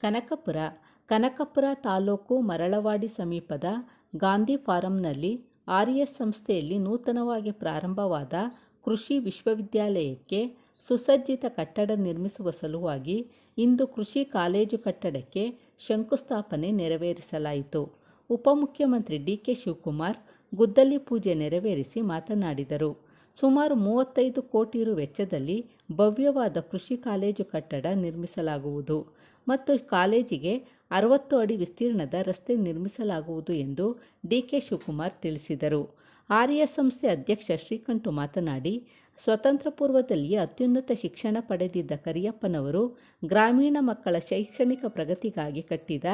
ಕನಕಪುರ ತಾಲೂಕು ಮರಳವಾಡಿ ಸಮೀಪದ ಗಾಂಧಿ ಫಾರಂನಲ್ಲಿ ಆರ್ಎಸ್ ಸಂಸ್ಥೆಯಲ್ಲಿ ನೂತನವಾಗಿ ಪ್ರಾರಂಭವಾದ ಕೃಷಿ ವಿಶ್ವವಿದ್ಯಾಲಯಕ್ಕೆ ಸುಸಜ್ಜಿತ ಕಟ್ಟಡ ನಿರ್ಮಿಸುವ ಸಲುವಾಗಿ ಇಂದು ಕೃಷಿ ಕಾಲೇಜು ಕಟ್ಟಡಕ್ಕೆ ಶಂಕುಸ್ಥಾಪನೆ ನೆರವೇರಿಸಲಾಯಿತು. ಉಪಮುಖ್ಯಮಂತ್ರಿ ಡಿ.ಕೆ. ಶಿವಕುಮಾರ್ ಗುದ್ದಲಿ ಪೂಜೆ ನೆರವೇರಿಸಿ ಮಾತನಾಡಿದರು. ಸುಮಾರು 35 ಕೋಟಿ ರು ವೆಚ್ಚದಲ್ಲಿ ಭವ್ಯವಾದ ಕೃಷಿ ಕಾಲೇಜು ಕಟ್ಟಡ ನಿರ್ಮಿಸಲಾಗುವುದು ಮತ್ತು ಕಾಲೇಜಿಗೆ 60 ಅಡಿ ವಿಸ್ತೀರ್ಣದ ರಸ್ತೆ ನಿರ್ಮಿಸಲಾಗುವುದು ಎಂದು ಡಿ.ಕೆ. ಶಿವಕುಮಾರ್ ತಿಳಿಸಿದರು. ಆರ್ಎಸ್ ಸಂಸ್ಥೆ ಅಧ್ಯಕ್ಷ ಶ್ರೀಕಂಠು ಮಾತನಾಡಿ, ಸ್ವತಂತ್ರ ಪೂರ್ವದಲ್ಲಿಯೇ ಅತ್ಯುನ್ನತ ಶಿಕ್ಷಣ ಪಡೆದಿದ್ದ ಕರಿಯಪ್ಪನವರು ಗ್ರಾಮೀಣ ಮಕ್ಕಳ ಶೈಕ್ಷಣಿಕ ಪ್ರಗತಿಗಾಗಿ ಕಟ್ಟಿದ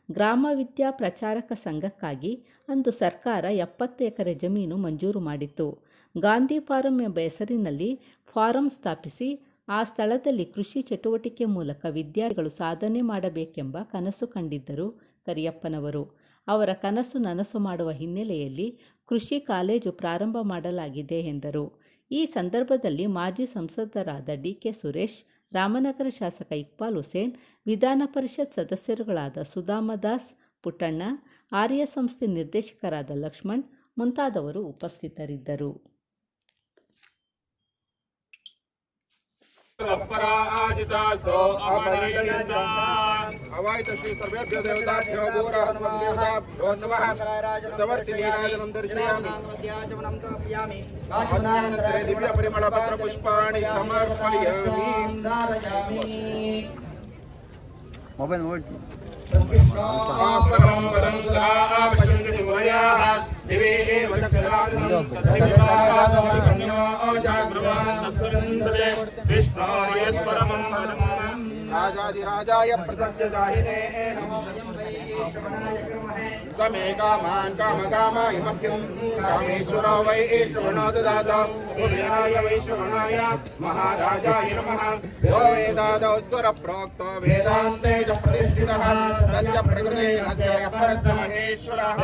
ಗ್ರಾಮ ವಿದ್ಯಾ ಪ್ರಚಾರಕ ಸಂಘಕ್ಕಾಗಿ ಅಂದು ಸರ್ಕಾರ 70 ಎಕರೆ ಜಮೀನು ಮಂಜೂರು ಮಾಡಿತ್ತು. ಗಾಂಧಿ ಫಾರಂ ಎಂಬ ಹೆಸರಿನಲ್ಲಿ ಫಾರಂ ಸ್ಥಾಪಿಸಿ ಆ ಸ್ಥಳದಲ್ಲಿ ಕೃಷಿ ಚಟುವಟಿಕೆ ಮೂಲಕ ವಿದ್ಯಾರ್ಥಿಗಳು ಸಾಧನೆ ಮಾಡಬೇಕೆಂಬ ಕನಸು ಕಂಡಿದ್ದರು ಕರಿಯಪ್ಪನವರು. ಅವರ ಕನಸು ನನಸು ಮಾಡುವ ಹಿನ್ನೆಲೆಯಲ್ಲಿ ಕೃಷಿ ಕಾಲೇಜು ಪ್ರಾರಂಭ ಮಾಡಲಾಗಿದೆ ಎಂದರು. ಈ ಸಂದರ್ಭದಲ್ಲಿ ಮಾಜಿ ಸಂಸದರಾದ ಡಿ.ಕೆ. ಸುರೇಶ್, ರಾಮನಗರ ಶಾಸಕ ಇಕ್ಬಾಲ್ ಹುಸೇನ್, ವಿಧಾನ ಪರಿಷತ್ ಸದಸ್ಯರುಗಳಾದ ಸುಧಾಮದಾಸ್ ಪುಟ್ಟಣ್ಣ, ಆರ್ಎಸ್ ಸಂಸ್ಥೆ ನಿರ್ದೇಶಕರಾದ ಲಕ್ಷ್ಮಣ್ ಮುಂತಾದವರು ಉಪಸ್ಥಿತರಿದ್ದರು. अपराजितासो अवायित श्री सर्वेभ्यो देवताभ्यो भूरहस्वदेवताभ्यो नमः तवर्तिनी राजनं दर्शयामि आज्ञानन्तरे दिव्य परिमल पत्र पुष्पाणि समर्पयामि मोबाइल परम पदं सदा पश्यन्ति सूर्याः दिवे एव चक्षुरादिनं तथैवासो जागृवान् सस्वन्दते विष्णोर् यत्परमं पदम् राजाधिराजाय प्रसज्जसाहिने नमो समे कामान् कामकामाय मह्यं कामेश्वरो वै श्रवणो ददातु कुबेराय वै श्रवणाय महाराजाय नमः यो वेदादौ स्वरप्रोक्तो वेदान्ते च प्रतिष्ठितः तस्य प्रकृते अस्य परस्य महेश्वरः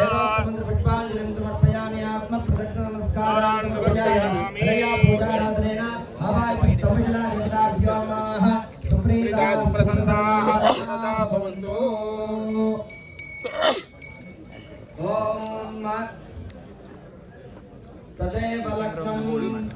पुष्पाञ्जलिं समर्पयामि आत्मप्रदक्षिणनमस्कारान् समर्पयामि त्रया पूजाराधनेन अवायितस्तमिला देवताभ्यो नमः सुप्रीताः प्रसन्नाः सदा भवन्तु ओम तदेव लग्नं देवीं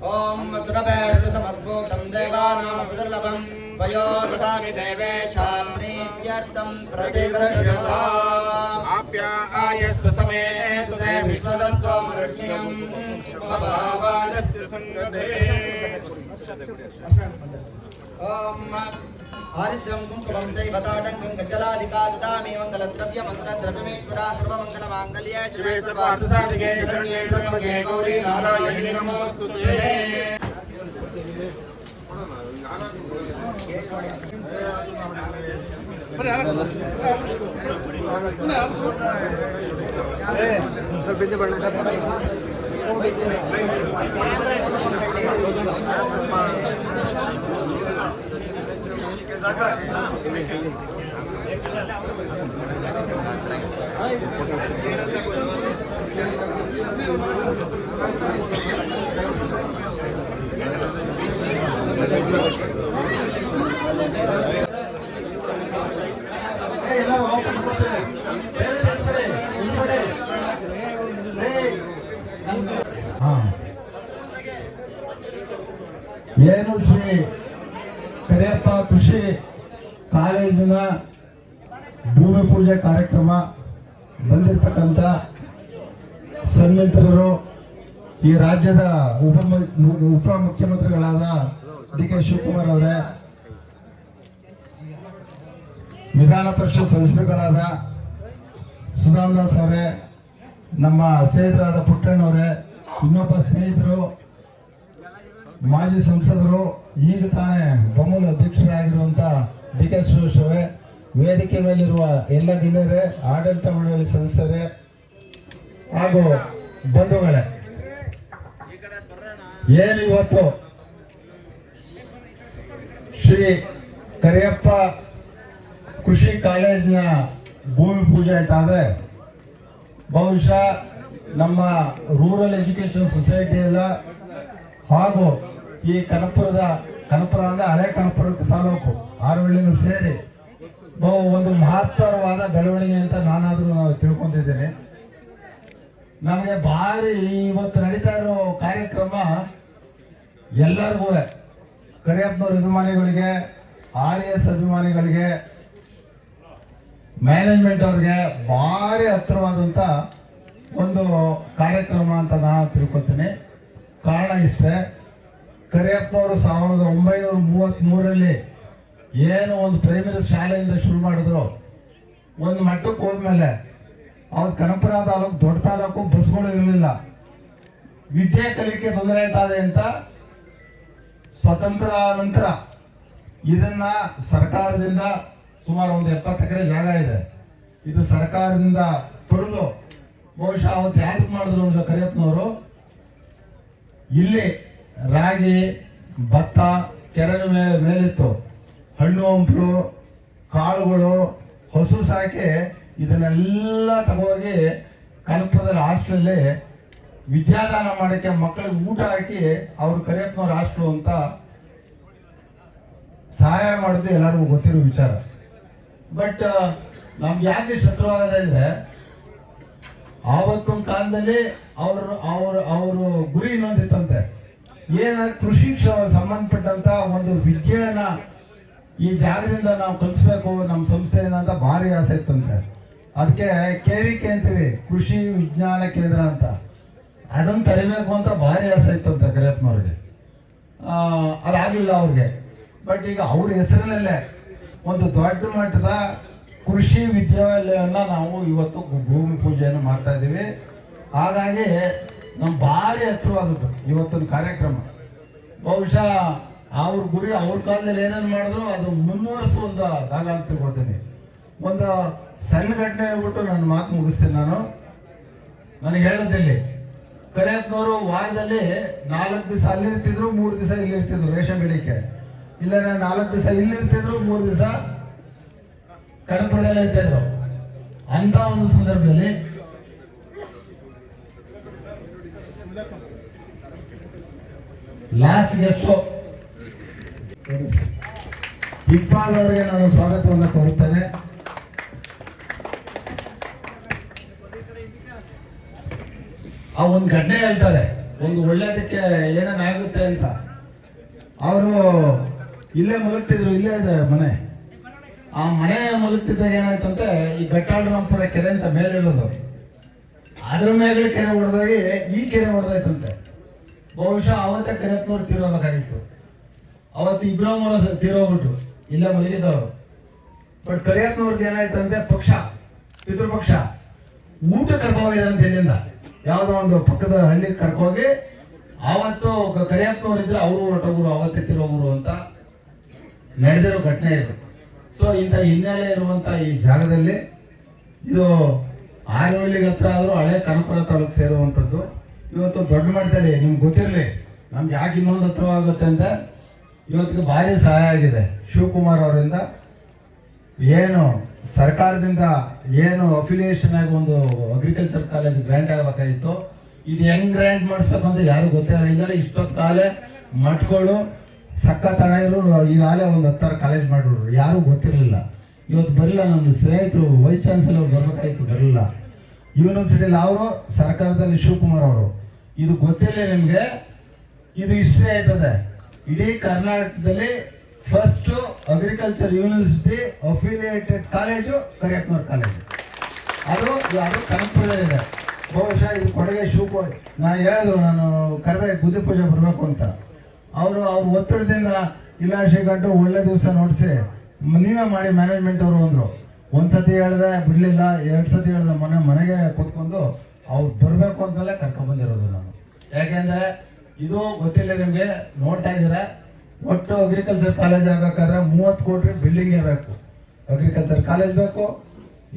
ओम सुरभेषु समद्भूतं देवानामविदुर्लभं वयो ददामि देवेशां प्रीत्यर्थं प्रतिगृह्यताम् आप्यायस्व समेतु देवि स्वदस्व मनुष्यं शुभभावानस्य संगते आरिद्रं कुङ्कुमं चैव ताटङ्कं गजलालिका ददामि मङ्गलद्रव्यमङ्गलद्रव्यमेश्वरा सर्वमङ्गलमाङ्गल्ये शिवे सर्वार्थसाधिके शरण्ये त्र्यम्बके गौरी नारायणी नमोऽस्तुते। ಸ್ವಲ್ಪ ಹಿಂದೆ ಬಣ್ಣ ಏನು ಶ್ರೀ ಕರಿಯಪ್ಪ ಕೃಷಿ ಕಾಲೇಜಿನ ಭೂಮಿ ಪೂಜೆ ಕಾರ್ಯಕ್ರಮ ಬಂದಿರತಕ್ಕಂಥ ಸನ್ಮಿತ್ರರು, ಈ ರಾಜ್ಯದ ಉಪಮುಖ್ಯಮಂತ್ರಿಗಳಾದ ಡಿ ಕೆ ಶಿವಕುಮಾರ್ ಅವರೇ, ವಿಧಾನ ಪರಿಷತ್ ಸದಸ್ಯರುಗಳಾದ ಸುಧಾಮದಾಸ್ ಅವರೇ, ನಮ್ಮ ಸ್ನೇಹಿತರಾದ ಪುಟ್ಟಣ್ಣವರೇ, ಇನ್ನೊಬ್ಬ ಸ್ನೇಹಿತರು ಮಾಜಿ ಸಂಸದರು, ಈಗ ತಾನೇ ಬೊಮ್ಮಲ ಅಧ್ಯಕ್ಷರಾಗಿರುವಂತ ಡಿ ಕೆ ಸುರೇಶ್, ವೇದಿಕೆ ಮೇಲಿರುವ ಎಲ್ಲ ಗಣ್ಯರೇ, ಆಡಳಿತ ಮಂಡಳಿ ಸದಸ್ಯರೇ ಹಾಗೂ ಬಂಧುಗಳೇ, ಏನು ಇವತ್ತು ಶ್ರೀ ಕರಿಯಪ್ಪ ಕೃಷಿ ಕಾಲೇಜಿನ ಭೂಮಿ ಪೂಜೆ ಆಯ್ತಾದ್ರೆ, ಬಹುಶಃ ನಮ್ಮ ರೂರಲ್ ಎಜುಕೇಶನ್ ಸೊಸೈಟಿ ಎಲ್ಲ ಹಾಗೂ ಈ ಕನಪುರ ಅಂದ್ರೆ ಹಳೆ ಕನಪುರ ತಾಲೂಕು ಆರವಳ್ಳಿನೂ ಸೇರಿ ಒಂದು ಮಹತ್ತರವಾದ ಬೆಳವಣಿಗೆ ಅಂತ ನಾನಾದ್ರೂ ತಿಳ್ಕೊಂಡಿದ್ದೇನೆ. ನಮಗೆ ಭಾರಿ ಇವತ್ತು ನಡೀತಾ ಇರೋ ಕಾರ್ಯಕ್ರಮ ಎಲ್ಲರಿಗೂ, ಕರಿಯಪ್ಪನವ್ರ ಅಭಿಮಾನಿಗಳಿಗೆ, RS ಅಭಿಮಾನಿಗಳಿಗೆ, ಮ್ಯಾನೇಜ್ಮೆಂಟ್ ಅವ್ರಿಗೆ ಭಾರಿ ಹತ್ತಿರವಾದಂತ ಒಂದು ಕಾರ್ಯಕ್ರಮ ಅಂತ ನಾನು ತಿಳ್ಕೊತೀನಿ. ಕಾರಣ ಇಷ್ಟೇ, ಕರಿಯಪ್ಪನವರು 1933ರಲ್ಲಿ ಏನು ಒಂದು ಪ್ರೈಮರಿ ಶಾಲೆಯಿಂದ ಶುರು ಮಾಡಿದ್ರು, ಒಂದು ಮಟ್ಟಕ್ಕೆ ಹೋದ್ಮೇಲೆ ಅವ್ರ ಕನಪುರ ತಾಲೂಕು ದೊಡ್ಡ ತಾಲೂಕು ಬಸ್ಗಳು ಇರಲಿಲ್ಲ, ವಿದ್ಯೆ ಕಲಿಕೆ ತೊಂದರೆ ಆಯ್ತದೆ ಅಂತ ಸ್ವತಂತ್ರ ನಂತರ ಇದನ್ನ ಸರ್ಕಾರದಿಂದ ಸುಮಾರು ಒಂದು 70 ಎಕರೆ ಜಾಗ ಇದೆ, ಇದು ಸರ್ಕಾರದಿಂದ ಪಡೆದು ಬಹುಶಃ ಅವತ್ತು ಯಾರು ಮಾಡಿದ್ರು ಅಂದ್ರೆ ಕರಿಯಪ್ಪನವರು ಇಲ್ಲಿ ರಾಗಿ, ಭತ್ತ ಕೆರೆ ಮೇಲಿತ್ತು, ಹಣ್ಣು ಹಂಪಲು, ಕಾಳುಗಳು, ಹಸು ಸಾಕಿ ಇದನ್ನೆಲ್ಲ ತಗೋಗಿ ಕನಪುರದಲ್ಲಿ ಹಾಸ್ಟೆಲಲ್ಲಿ ವಿದ್ಯಾದಾನ ಮಾಡಕ್ಕೆ ಮಕ್ಕಳಿಗೆ ಊಟ ಹಾಕಿ ಅವ್ರು ಕರಿಯಪ್ಪನವ್ರ ಹಾಸ್ಟೆಲ್ ಅಂತ ಸಹಾಯ ಮಾಡಿದ್ದು ಎಲ್ಲರಿಗೂ ಗೊತ್ತಿರೋ ವಿಚಾರ. ಬಟ್ ನಮ್ಗೆ ಯಾಕೆ ಶತ್ರುವಾಗದೆ ಅಂದ್ರೆ, ಆವತ್ತಿನ ಕಾಲದಲ್ಲಿ ಅವರು ಗುರಿ ಇನ್ನೊಂದಿತ್ತಂತೆ, ಕೃಷಿ ಸಂಬಂಧಪಟ್ಟಂತ ಒಂದು ವಿದ್ಯೆಯನ್ನ ಈ ಜಾಗದಿಂದ ನಾವು ಕಲಿಸ್ಬೇಕು ನಮ್ಮ ಸಂಸ್ಥೆಯಿಂದ ಅಂತ ಭಾರಿ ಆಸೆ ಇತ್ತಂತೆ. ಅದಕ್ಕೆ KVK ಅಂತೀವಿ, ಕೃಷಿ ವಿಜ್ಞಾನ ಕೇಂದ್ರ ಅಂತ, ಅದನ್ನ ತರಿಬೇಕು ಅಂತ ಭಾರಿ ಆಸೆ ಇತ್ತಂತೆ ಕರಿಯಪ್ಪನವ್ರಿಗೆ. ಅದಾಗಲಿಲ್ಲ ಅವ್ರಿಗೆ. ಬಟ್ ಈಗ ಅವ್ರ ಹೆಸರಿನಲ್ಲೇ ಒಂದು ದೊಡ್ಡ ಮಟ್ಟದ ಕೃಷಿ ವಿದ್ಯಾಲಯವನ್ನ ನಾವು ಇವತ್ತು ಭೂಮಿ ಪೂಜೆಯನ್ನು ಮಾಡ್ತಾ ಇದ್ದೀವಿ. ಹಾಗಾಗಿ ನಮ್ಗೆ ಭಾರಿ ಹತ್ತಿರವಾದದ್ದು ಇವತ್ತಿನ ಕಾರ್ಯಕ್ರಮ. ಬಹುಶಃ ಅವ್ರ ಗುರಿ ಅವ್ರ ಕಾಲದಲ್ಲಿ ಏನೇನು ಮಾಡಿದ್ರು ಅದು ಮುಂದುವರಿಸುವಂತ ಜಾಗ ಅಂತ ತಿಳ್ಕೊತೀನಿ. ಒಂದು ಸಣ್ಣ ಘಟನೆ ಹೇಳ್ಬಿಟ್ಟು ನನ್ನ ಮಾತು ಮುಗಿಸ್ತೀನಿ. ನನಗೆ ಹೇಳೋದಿಲ್ಲಿ, ಕರಿಯಪ್ಪನವರು ವಾರದಲ್ಲಿ 4 ದಿವಸ ಅಲ್ಲಿರ್ತಿದ್ರು, 3 ದಿವಸ ಇಲ್ಲಿರ್ತಿದ್ರು ರೇಷನ್ ಬೆಳಿಗ್ಗೆ. ಇಲ್ಲ 4 ದಿವಸ ಇಲ್ಲಿರ್ತಿದ್ರು, 3 ದಿವಸ ಕನಪುರದಲ್ಲಿ ಇರ್ತಿದ್ರು. ಅಂತ ಒಂದು ಸಂದರ್ಭದಲ್ಲಿ ಲಾಸ್ಟ್ ಗೆಸ್ಟ್ ತಿಪ್ಪಾಲ್ ಅವರಿಗೆ ನಾನು ಸ್ವಾಗತವನ್ನು ಕೋರುತ್ತೇನೆ. ಆ ಒಂದು ಘಟನೆ ಹೇಳ್ತಾರೆ, ಒಂದು ಒಳ್ಳೇದಕ್ಕೆ ಏನೇನಾಗುತ್ತೆ ಅಂತ. ಅವರು ಇಲ್ಲೇ ಮಲಗ್ತಿದ್ರು, ಇಲ್ಲೇ ಇದೆ ಮನೆ. ಆ ಮನೆ ಮಲಗ್ತಿದ್ದಾಗ ಏನಾಯ್ತಂತೆ, ಈ ಗಟ್ಟಾಳರಾಮಪುರ ಕೆರೆ ಅಂತ ಮೇಲೆ ಇರೋದು, ಅದ್ರ ಮೇಲೆ ಕೆರೆ ಹೊಡೆದೋಗಿ ಈ ಕೆರೆ ಹೊಡೆದೈತಂತೆ. ಬಹುಶಃ ಅವತ್ತೇ ಕರಿಯಪ್ಪನವ್ರು ತೀರೋಬೇಕಾಗಿತ್ತು. ಅವತ್ತು ಇಬ್ಬರು ಮೂರು ತೀರೋಗ್ಬಿಟ್ರು, ಇಲ್ಲೇ ಮಲಗಿದ್ದವರು. ಬಟ್ ಕರಿಯಪ್ಪನವ್ರಿಗೆ ಏನಾಯ್ತಂದ್ರೆ ಪಕ್ಷ, ಪಿತೃಪಕ್ಷ, ಊಟ ಕರ್ಕೋಗಿದ್ದಾರೆ ಅಂತ ಇಲ್ಲಿಂದ ಯಾವುದೋ ಒಂದು ಪಕ್ಕದ ಹಳ್ಳಿಗೆ ಕರ್ಕೋಗಿ ಆವತ್ತು ಕರಿಯಪ್ಪನವ್ರು ಇದ್ರೆ ಅವರು ಹೊರಟೋಗ್ರು, ಅವತ್ತೇ ತಿರೋಗ್ರು ಅಂತ ನಡೆದಿರೋ ಘಟನೆ ಇದು. ಸೊ ಇಂಥ ಹಿನ್ನೆಲೆ ಇರುವಂತ ಈ ಜಾಗದಲ್ಲಿ ಇದು ಆರೋಳ್ಳಿಗೆ ಹತ್ರ ಆದರೂ ಹಳೆ ಕನಕಪುರ ತಾಲೂಕು ಸೇರುವಂಥದ್ದು. ಇವತ್ತು ದೊಡ್ಡ ಮಟ್ಟದಲ್ಲಿ ನಿಮ್ಗೆ ಗೊತ್ತಿರಲಿ, ನಮ್ಗೆ ಯಾಕೆ ಇನ್ನೊಂದು ಹತ್ರವಾಗುತ್ತೆ ಅಂತ ಇವತ್ತಿಗೆ ಭಾರಿ ಸಹಾಯ ಆಗಿದೆ. ಶಿವಕುಮಾರ್ ಅವರಿಂದ ಏನು ಸರ್ಕಾರದಿಂದ ಏನು ಅಫಿಲಿಯೇಷನ್ ಆಗಿ ಒಂದು ಅಗ್ರಿಕಲ್ಚರ್ ಕಾಲೇಜ್ ಗ್ರಾಂಟ್ ಆಗಬೇಕಾಗಿತ್ತು, ಇದು ಹೆಂಗ್ ಗ್ರಾಂಟ್ ಮಾಡಿಸ್ಬೇಕು ಅಂತ ಯಾರು ಗೊತ್ತೇ ಇದ್ದಾರೆ. ಇಷ್ಟೊತ್ತು ಕಾಲೇ ಮಟ್ಗಳು ಸಖತ್ ಹಣ ಇರೋರು ಈಗಾಗಲೇ ಒಂದು 10 ಕಾಲೇಜ್ ಮಾಡಿಬಿಟ್ರು, ಯಾರು ಗೊತ್ತಿರಲಿಲ್ಲ. ಇವತ್ತು ಬರಲಿಲ್ಲ, ನನ್ನ ಸ್ನೇಹಿತರು ವೈಸ್ ಚಾನ್ಸಲರ್ ಬರಬೇಕಾಗಿತ್ತು, ಬರಲಿಲ್ಲ. ಯೂನಿವರ್ಸಿಟಿಲಿ ಅವರು, ಸರ್ಕಾರದಲ್ಲಿ ಶಿವಕುಮಾರ್ ಅವರು. ಇದು ಗೊತ್ತಿಲ್ಲ ನಿಮಗೆ, ಇದು ಹಿಸ್ಟ್ರಿ ಆಯ್ತದೆ. ಇಡೀ ಕರ್ನಾಟಕದಲ್ಲಿ first agriculture university affiliated college ಕರಿಯಪ್ಪನವ್ರ ಕಾಲೇಜು. ಅದು ಕನಕಪುರದಲ್ಲಿದೆ. ಬಹುಶಃ ಇದು ಕೊಡುಗೆ ಶಿವಕುಮಾರ್. ನಾನು ಹೇಳಿದ್ರು, ನಾನು ಕರೆದ ಗುದಿ ಪೂಜೆ ಬರಬೇಕು ಅಂತ. ಅವ್ರ ಒತ್ತಡದಿಂದ ಇಲ್ಲ ಶ್ರೀಕಂಠ ಒಳ್ಳೆ ದಿವಸ ನೋಡಿಸಿ ನೀವೇ ಮಾಡಿ ಮ್ಯಾನೇಜ್ಮೆಂಟ್ ಅವರು ಅಂದರು. ಒಂದ್ಸತಿ ಹೇಳ್ದೆ ಬಿಡಲಿಲ್ಲ, 2 ಸತಿ ಹೇಳ್ದೆ. ಮನೆಗೆ ಕೂತ್ಕೊಂಡು ಅವ್ರು ಬರಬೇಕು ಅಂತಲೇ ಕರ್ಕೊಂಡ್ಬಂದಿರೋದು ನಾನು. ಯಾಕೆಂದ್ರೆ ಇದು ಗೊತ್ತಿಲ್ಲ ನಿಮಗೆ, ನೋಡ್ತಾ ಇದ್ದೀರಾ, ಒಟ್ಟು ಅಗ್ರಿಕಲ್ಚರ್ ಕಾಲೇಜ್ ಆಗಬೇಕಾದ್ರೆ 30 ಕೋಟಿ ಬಿಲ್ಡಿಂಗೇ ಬೇಕು. ಅಗ್ರಿಕಲ್ಚರ್ ಕಾಲೇಜ್ ಬೇಕು,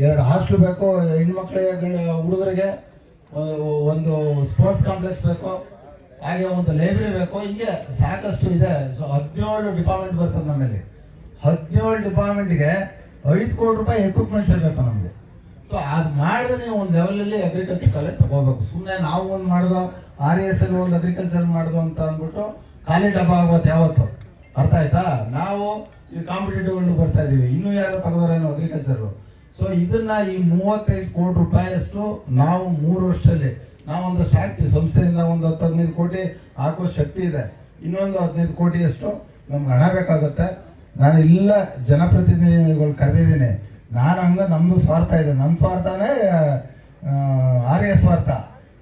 2 ಹಾಸ್ಟೆಲ್ ಬೇಕು, ಹೆಣ್ಮಕ್ಳಿಗೆ ಹುಡುಗರಿಗೆ ಒಂದು ಸ್ಪೋರ್ಟ್ಸ್ ಕಾಂಪ್ಲೆಕ್ಸ್ ಬೇಕು, ಹಾಗೆ ಒಂದು ಲೈಬ್ರರಿ ಬೇಕು. ಹಿಂಗೆ ಸಾಕಷ್ಟು ಇದೆ. ಸೊ 17 ಡಿಪಾರ್ಟ್ಮೆಂಟ್ ಬರ್ತದೆ ನಮ್ಮಲ್ಲಿ. 17 ಡಿಪಾರ್ಟ್ಮೆಂಟ್ಗೆ 5 ಕೋಟಿ ರೂಪಾಯಿ ಎಕ್ವಿಪ್ಮೆಂಟ್ಸ್ ಇರಬೇಕು ನಮಗೆ. ಸೊ ಅದು ಮಾಡಿದ್ರೆ ನೀವು ಒಂದು ಲೆವೆಲಲ್ಲಿ ಅಗ್ರಿಕಲ್ಚರ್ ಕಾಲೇಜ್ ತಗೋಬೇಕು. ಸುಮ್ಮನೆ ನಾವು ಒಂದು ಮಾಡ್ದೋ RES ಅಲ್ಲಿ ಒಂದು ಅಗ್ರಿಕಲ್ಚರ್ ಮಾಡ್ದೋ ಅಂತ ಅಂದ್ಬಿಟ್ಟು ಖಾಲಿ ಡಬ್ಬ ಆಗುತ್ತೆ ಯಾವತ್ತು. ಅರ್ಥ ಆಯ್ತಾ? ನಾವು ಈ ಕಾಂಪಿಟೇಟಿವ್ ಬರ್ತಾ ಇದೀವಿ, ಇನ್ನೂ ಯಾರು ತೆಗೆದೋರೇನು ಅಗ್ರಿಕಲ್ಚರು. ಸೊ ಇದನ್ನ ಈ 35 ಕೋಟಿ ರೂಪಾಯಿಯಷ್ಟು ನಾವು 3 ವರ್ಷದಲ್ಲಿ ನಾವೊಂದಷ್ಟು ಹಾಕ್ತೀವಿ. ಸಂಸ್ಥೆಯಿಂದ ಒಂದು 10-15 ಕೋಟಿ ಹಾಕೋ ಶಕ್ತಿ ಇದೆ. ಇನ್ನೊಂದು 15 ಕೋಟಿಯಷ್ಟು ನಮ್ಗೆ ಹಣ ಬೇಕಾಗುತ್ತೆ. ನಾನು ಇಲ್ಲ ಜನಪ್ರತಿನಿಧಿಗಳು ಕರೆದಿದ್ದೀನಿ. ನಾನು ನಮ್ಮದು ಸ್ವಾರ್ಥ ಇದೆ, ನನ್ನ ಸ್ವಾರ್ಥನೇ RES ಸ್ವಾರ್ಥ.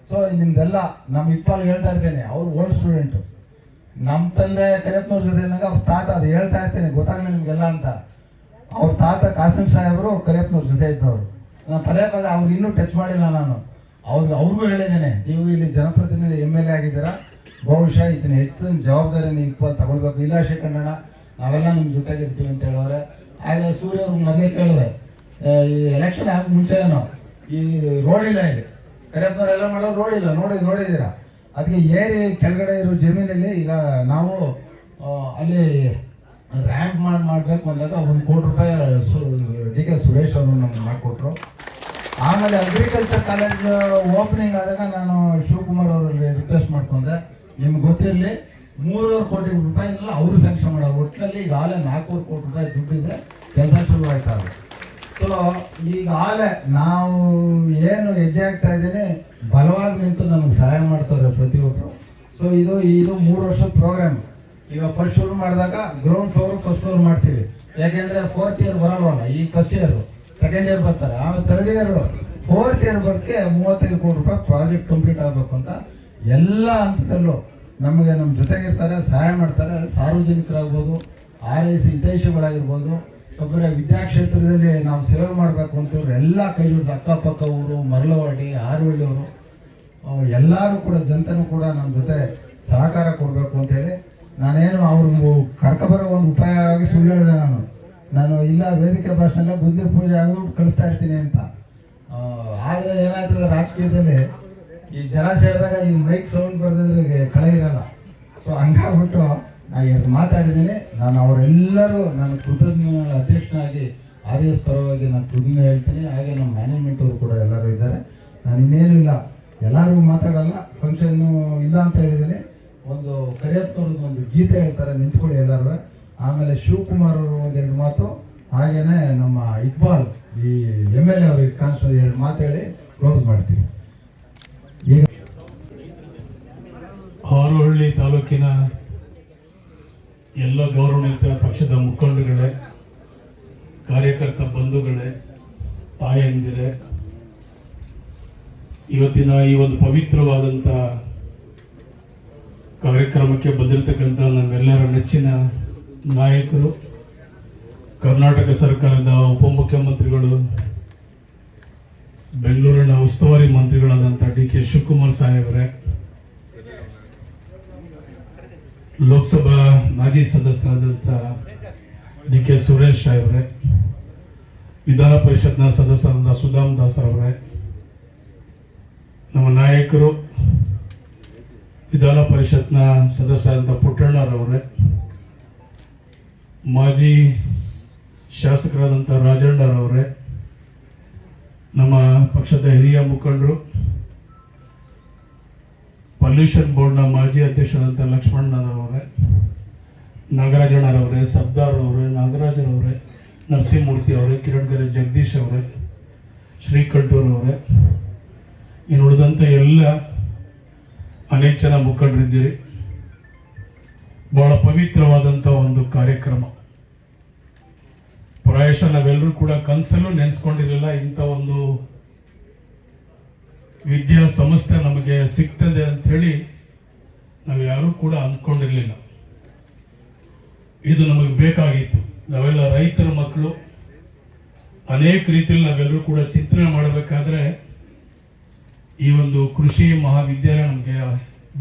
ಸೊ ನಿಮ್ದೆಲ್ಲ ನಮ್ಮ ಇಪ್ಪಲ್ಲಿ ಹೇಳ್ತಾ ಇರ್ತೇನೆ, ಅವ್ರು ಓಲ್ಡ್ ಸ್ಟೂಡೆಂಟು. ನಮ್ಮ ತಂದೆ ಕರಿಯಪ್ಪನವ್ರ ಜೊತೆ ಇದ್ದಾಗ ಅವ್ರ ತಾತ, ಅದು ಹೇಳ್ತಾ ಇರ್ತೇನೆ ಗೊತ್ತಾಗಲಿ ನಿಮ್ಗೆಲ್ಲ ಅಂತ. ಅವ್ರ ತಾತ ಕಾಸಿಂ ಸಾಹೇಬರು ಕರಿಯಪ್ಪನವ್ರ ಜೊತೆ ಇದ್ದವರು. ನಾನು ಪದೇ ಅವ್ರು ಇನ್ನೂ ಟಚ್ ಮಾಡಿಲ್ಲ. ನಾನು ಅವ್ರಿಗೂ ಹೇಳಿದ್ದೇನೆ, ನೀವು ಇಲ್ಲಿ ಜನಪ್ರತಿನಿಧಿ MLA ಆಗಿದ್ದೀರಾ, ಬಹುಶಃ ಇದನ್ನ ಹೆಚ್ಚಿನ ಜವಾಬ್ದಾರಿ ನೀವು ಇಪ್ಪಲ್ಲಿ ತಗೊಳ್ಬೇಕು. ಇಲ್ಲ ಶ್ರೀಕಂಠಣ್ಣ, ನಾವೆಲ್ಲ ನಿಮ್ಮ ಜೊತೆಗೆ ಇರ್ತೀವಿ ಅಂತ ಹೇಳೋರೆ. ಹಾಗೆ ಸೂರ್ಯ ಅವ್ರಿಗೆ ಮೊದಲೇ ಕೇಳಿದೆ, ಈ ಎಲೆಕ್ಷನ್ ಆಗ ಮುಂಚೆನೋ ಈ ರೋಡ್ ಇಲ್ಲ, ಇಲ್ಲಿ ಕರಿಯಪ್ಪನವರೆಲ್ಲ ಮಾಡೋ ರೋಡ್ ಇಲ್ಲ, ನೋಡಿದ್ದೀರಾ. ಅದಕ್ಕೆ ಏರಿ ಕೆಳಗಡೆ ಇರೋ ಜಮೀನಲ್ಲಿ ಈಗ ನಾವು ಅಲ್ಲಿ ರ್ಯಾಂಪ್ ಮಾಡಬೇಕು ಅಂದಾಗ 1 ಕೋಟಿ ರೂಪಾಯಿ DK ಸುರೇಶ್ ಅವರು ನಮ್ಗೆ ಮಾಡಿಕೊಟ್ರು. ಆಮೇಲೆ ಅಗ್ರಿಕಲ್ಚರ್ ಕಾಲೇಜ್ ಓಪನಿಂಗ್ ಆದಾಗ ನಾನು ಶಿವಕುಮಾರ್ ಅವರಲ್ಲಿ ರಿಕ್ವೆಸ್ಟ್ ಮಾಡ್ಕೊಂಡೆ, ನಿಮ್ಗೆ ಗೊತ್ತಿರಲಿ 3.5 ಕೋಟಿ ರೂಪಾಯಿನೆಲ್ಲ ಅವರು ಸ್ಯಾಂಕ್ಷನ್ ಮಾಡೋರು. ಒಟ್ಟಿನಲ್ಲಿ ಈಗಾಗಲೇ 400 ಕೋಟಿ ರೂಪಾಯಿ ದುಡ್ಡಿದೆ, ಕೆಲಸ ಶುರು ಆಯ್ತಾ ಅದು. ಸೊ ಈಗಾಗಲೇ ನಾವು ಏನು ಹೆಜ್ಜೆ ಆಗ್ತಾ ಇದ್ದೀನಿ, ಬಲವಾಗಿ ನಿಂತು ನಮಗೆ ಸಹಾಯ ಮಾಡ್ತಾರೆ ಪ್ರತಿಯೊಬ್ಬರು. ಸೊ ಇದು 3 ವರ್ಷದ ಪ್ರೋಗ್ರಾಮ್. ಈಗ ಫಸ್ಟ್ ಶುರು ಮಾಡಿದಾಗ ಗ್ರೌಂಡ್ ಫ್ಲೋರ್ ಫಸ್ಟ್ ಫ್ಲೋರ್ ಮಾಡ್ತೀವಿ. ಯಾಕೆಂದ್ರೆ 4th ಇಯರ್ ಬರಲ್ವಲ್ಲ, ಈಗ ಫಸ್ಟ್ ಇಯರ್, ಸೆಕೆಂಡ್ ಇಯರ್ ಬರ್ತಾರೆ, ಆಮೇಲೆ 3rd ಇಯರ್, 4th ಇಯರ್ ಬರೋಕ್ಕೆ 35 ಕೋಟಿ ರೂಪಾಯಿ ಪ್ರಾಜೆಕ್ಟ್ ಕಂಪ್ಲೀಟ್ ಆಗಬೇಕು ಅಂತ ಎಲ್ಲ ಹಂತದಲ್ಲೂ ನಮಗೆ ನಮ್ಮ ಜೊತೆಗಿರ್ತಾರೆ, ಸಹಾಯ ಮಾಡ್ತಾರೆ. ಸಾರ್ವಜನಿಕರಾಗ್ಬೋದು, RIS ಹಿತೈಷಿಗಳಾಗಿರ್ಬೋದು, ಒಬ್ಬರ ವಿದ್ಯಾಕ್ಷೇತ್ರದಲ್ಲಿ ನಾವು ಸೇವೆ ಮಾಡಬೇಕು ಅಂತವ್ರು ಎಲ್ಲ ಕೈ ಜೋಡಿಸಿ, ಅಕ್ಕಪಕ್ಕ ಊರು, ಮರಳವಾಡಿ, ಆರವಳ್ಳಿಯವರು ಎಲ್ಲರೂ ಕೂಡ, ಜನತೆನೂ ಕೂಡ ನಮ್ಮ ಜೊತೆ ಸಹಕಾರ ಕೊಡಬೇಕು ಅಂತೇಳಿ ನಾನೇನು ಅವ್ರು ಕರ್ಕೊಬರೋ ಒಂದು ಉಪಾಯ ಆಗಿ ಸುಳ್ಳು ಹೇಳಿದೆ. ನಾನು ಇಲ್ಲ ವೇದಿಕೆ ಭಾಷೆಲ್ಲ ಬುದ್ಧಿ ಪೂಜೆ ಆಗೋದು ಕಳಿಸ್ತಾ ಇರ್ತೀನಿ ಅಂತ. ಆದರೆ ಏನಾಗ್ತದೆ ರಾಜಕೀಯದಲ್ಲಿ, ಈ ಜನ ಸೇರಿದಾಗ ಈ ಮೈಕ್ ಸೌಂಡ್ ಬರ್ದಿದ್ರೆ ಕಳೆ ಇರಲ್ಲ. ಸೊ ಹಂಗಾಗ್ಬಿಟ್ಟು ನಾನು ಮಾತಾಡಿದ್ದೀನಿ. ನಾನು ಅವರೆಲ್ಲರೂ ನನ್ನ ಕೃತಜ್ಞ ಅಧ್ಯಕ್ಷನಾಗಿ RES ಪರವಾಗಿ ನಾನು ಕೃತಜ್ಞ ಹೇಳ್ತೀನಿ. ಹಾಗೆ ನಮ್ಮ ಮ್ಯಾನೇಜ್ಮೆಂಟ್ ಅವರು ಕೂಡ ಎಲ್ಲರೂ ಇದ್ದಾರೆ. ನಾನು ಇನ್ನೇನು ಇಲ್ಲ, ಎಲ್ಲರಿಗೂ ಮಾತಾಡಲ್ಲ, ಫಂಕ್ಷನ್ನು ಇಲ್ಲ ಅಂತ ಹೇಳಿದ್ದೀನಿ. ಒಂದು ಕರಿಯಪ್ಪನವ್ರದ್ದು ಒಂದು ಗೀತೆ ಹೇಳ್ತಾರೆ, ನಿಂತ್ಕೊಳ್ಳಿ ಎಲ್ಲರೂ. ಆಮೇಲೆ ಶಿವಕುಮಾರ್ ಅವರು 1-2 ಮಾತು, ಹಾಗೇನೆ ನಮ್ಮ ಇಕ್ಬಾಲ್ ಈ MLA ಅವ್ರಿಗೆ ಕಾಣಿಸೋ 2 ಮಾತು ಹೇಳಿ ಕ್ಲೋಸ್ ಮಾಡ್ತೀವಿ. ಈಗ ಹಾರೋಹಳ್ಳಿ ತಾಲೂಕಿನ ಎಲ್ಲ ಗೌರವಾನ್ವಿತ ಪಕ್ಷದ ಮುಖಂಡಗಳೇ, ಕಾರ್ಯಕರ್ತ ಬಂಧುಗಳೇ, ತಾಯಂದಿರೇ, ಇವತ್ತಿನ ಈ ಒಂದು ಪವಿತ್ರವಾದಂಥ ಕಾರ್ಯಕ್ರಮಕ್ಕೆ ಬಂದಿರತಕ್ಕಂಥ ನಮ್ಮೆಲ್ಲರ ನೆಚ್ಚಿನ ನಾಯಕರು, ಕರ್ನಾಟಕ ಸರ್ಕಾರದ ಉಪಮುಖ್ಯಮಂತ್ರಿಗಳು, ಬೆಂಗಳೂರಿನ ಉಸ್ತುವಾರಿ ಮಂತ್ರಿಗಳಾದಂಥ ಡಿ ಕೆ ಶಿವಕುಮಾರ್ ಸಾಹೇಬರೇ, ಲೋಕಸಭಾ ಮಾಜಿ ಸದಸ್ಯರಾದಂಥ ಡಿ ಕೆ ಸುರೇಶ್ ಸಾಹೇಬರೇ, ವಿಧಾನ ಪರಿಷತ್ನ ಸದಸ್ಯರಾದ ಸುಧಾಮ್ ದಾಸರವರೇ, ನಮ್ಮ ನಾಯಕರು ವಿಧಾನ ಪರಿಷತ್ನ ಸದಸ್ಯರಾದಂಥ ಪುಟ್ಟಣ್ಣರವರೇ, ಮಾಜಿ ಶಾಸಕರಾದಂಥ ರಾಜಣ್ಣರವರೇ, ನಮ್ಮ ಪಕ್ಷದ ಹಿರಿಯ ಮುಖಂಡರು, ಪೊಲ್ಯೂಷನ್ ಬೋರ್ಡ್ನ ಮಾಜಿ ಅಧ್ಯಕ್ಷರಾದಂಥ ಲಕ್ಷ್ಮಣ್ಣನವರೇ, ನಾಗರಾಜಣ್ಣರವರೇ, ಸರ್ದಾರ್ ಅವರೇ, ನಾಗರಾಜರವರೇ, ನರಸಿಂಹಮೂರ್ತಿ ಅವರೇ, ಕಿರಣ್ ಜಗದೀಶ್ ಅವರೇ, ಶ್ರೀಕಂಠೂರ್ ಅವರೇ, ಇನ್ನು ಉಳಿದಂಥ ಎಲ್ಲ ಅನೇಕ ಜನ ಮುಖಂಡರಿದ್ದೀರಿ. ಬಹಳ ಪವಿತ್ರವಾದಂಥ ಒಂದು ಕಾರ್ಯಕ್ರಮ. ಪ್ರಾಯಶಃ ನಾವೆಲ್ಲರೂ ಕೂಡ ಕನಸಲ್ಲೂ ನೆನೆಸ್ಕೊಂಡಿರಲಿಲ್ಲ ಇಂಥ ಒಂದು ವಿದ್ಯಾ ಸಂಸ್ಥೆ ನಮಗೆ ಸಿಗ್ತದೆ ಅಂಥೇಳಿ ನಾವು ಯಾರೂ ಕೂಡ ಅಂದ್ಕೊಂಡಿರಲಿಲ್ಲ. ಇದು ನಮಗೆ ಬೇಕಾಗಿತ್ತು. ನಾವೆಲ್ಲ ರೈತರ ಮಕ್ಕಳು, ಅನೇಕ ರೀತಿಯಲ್ಲಿ ನಾವೆಲ್ಲರೂ ಕೂಡ ಚಿಂತನೆ ಮಾಡಬೇಕಾದ್ರೆ ಈ ಒಂದು ಕೃಷಿ ಮಹಾವಿದ್ಯಾಲಯ ನಮಗೆ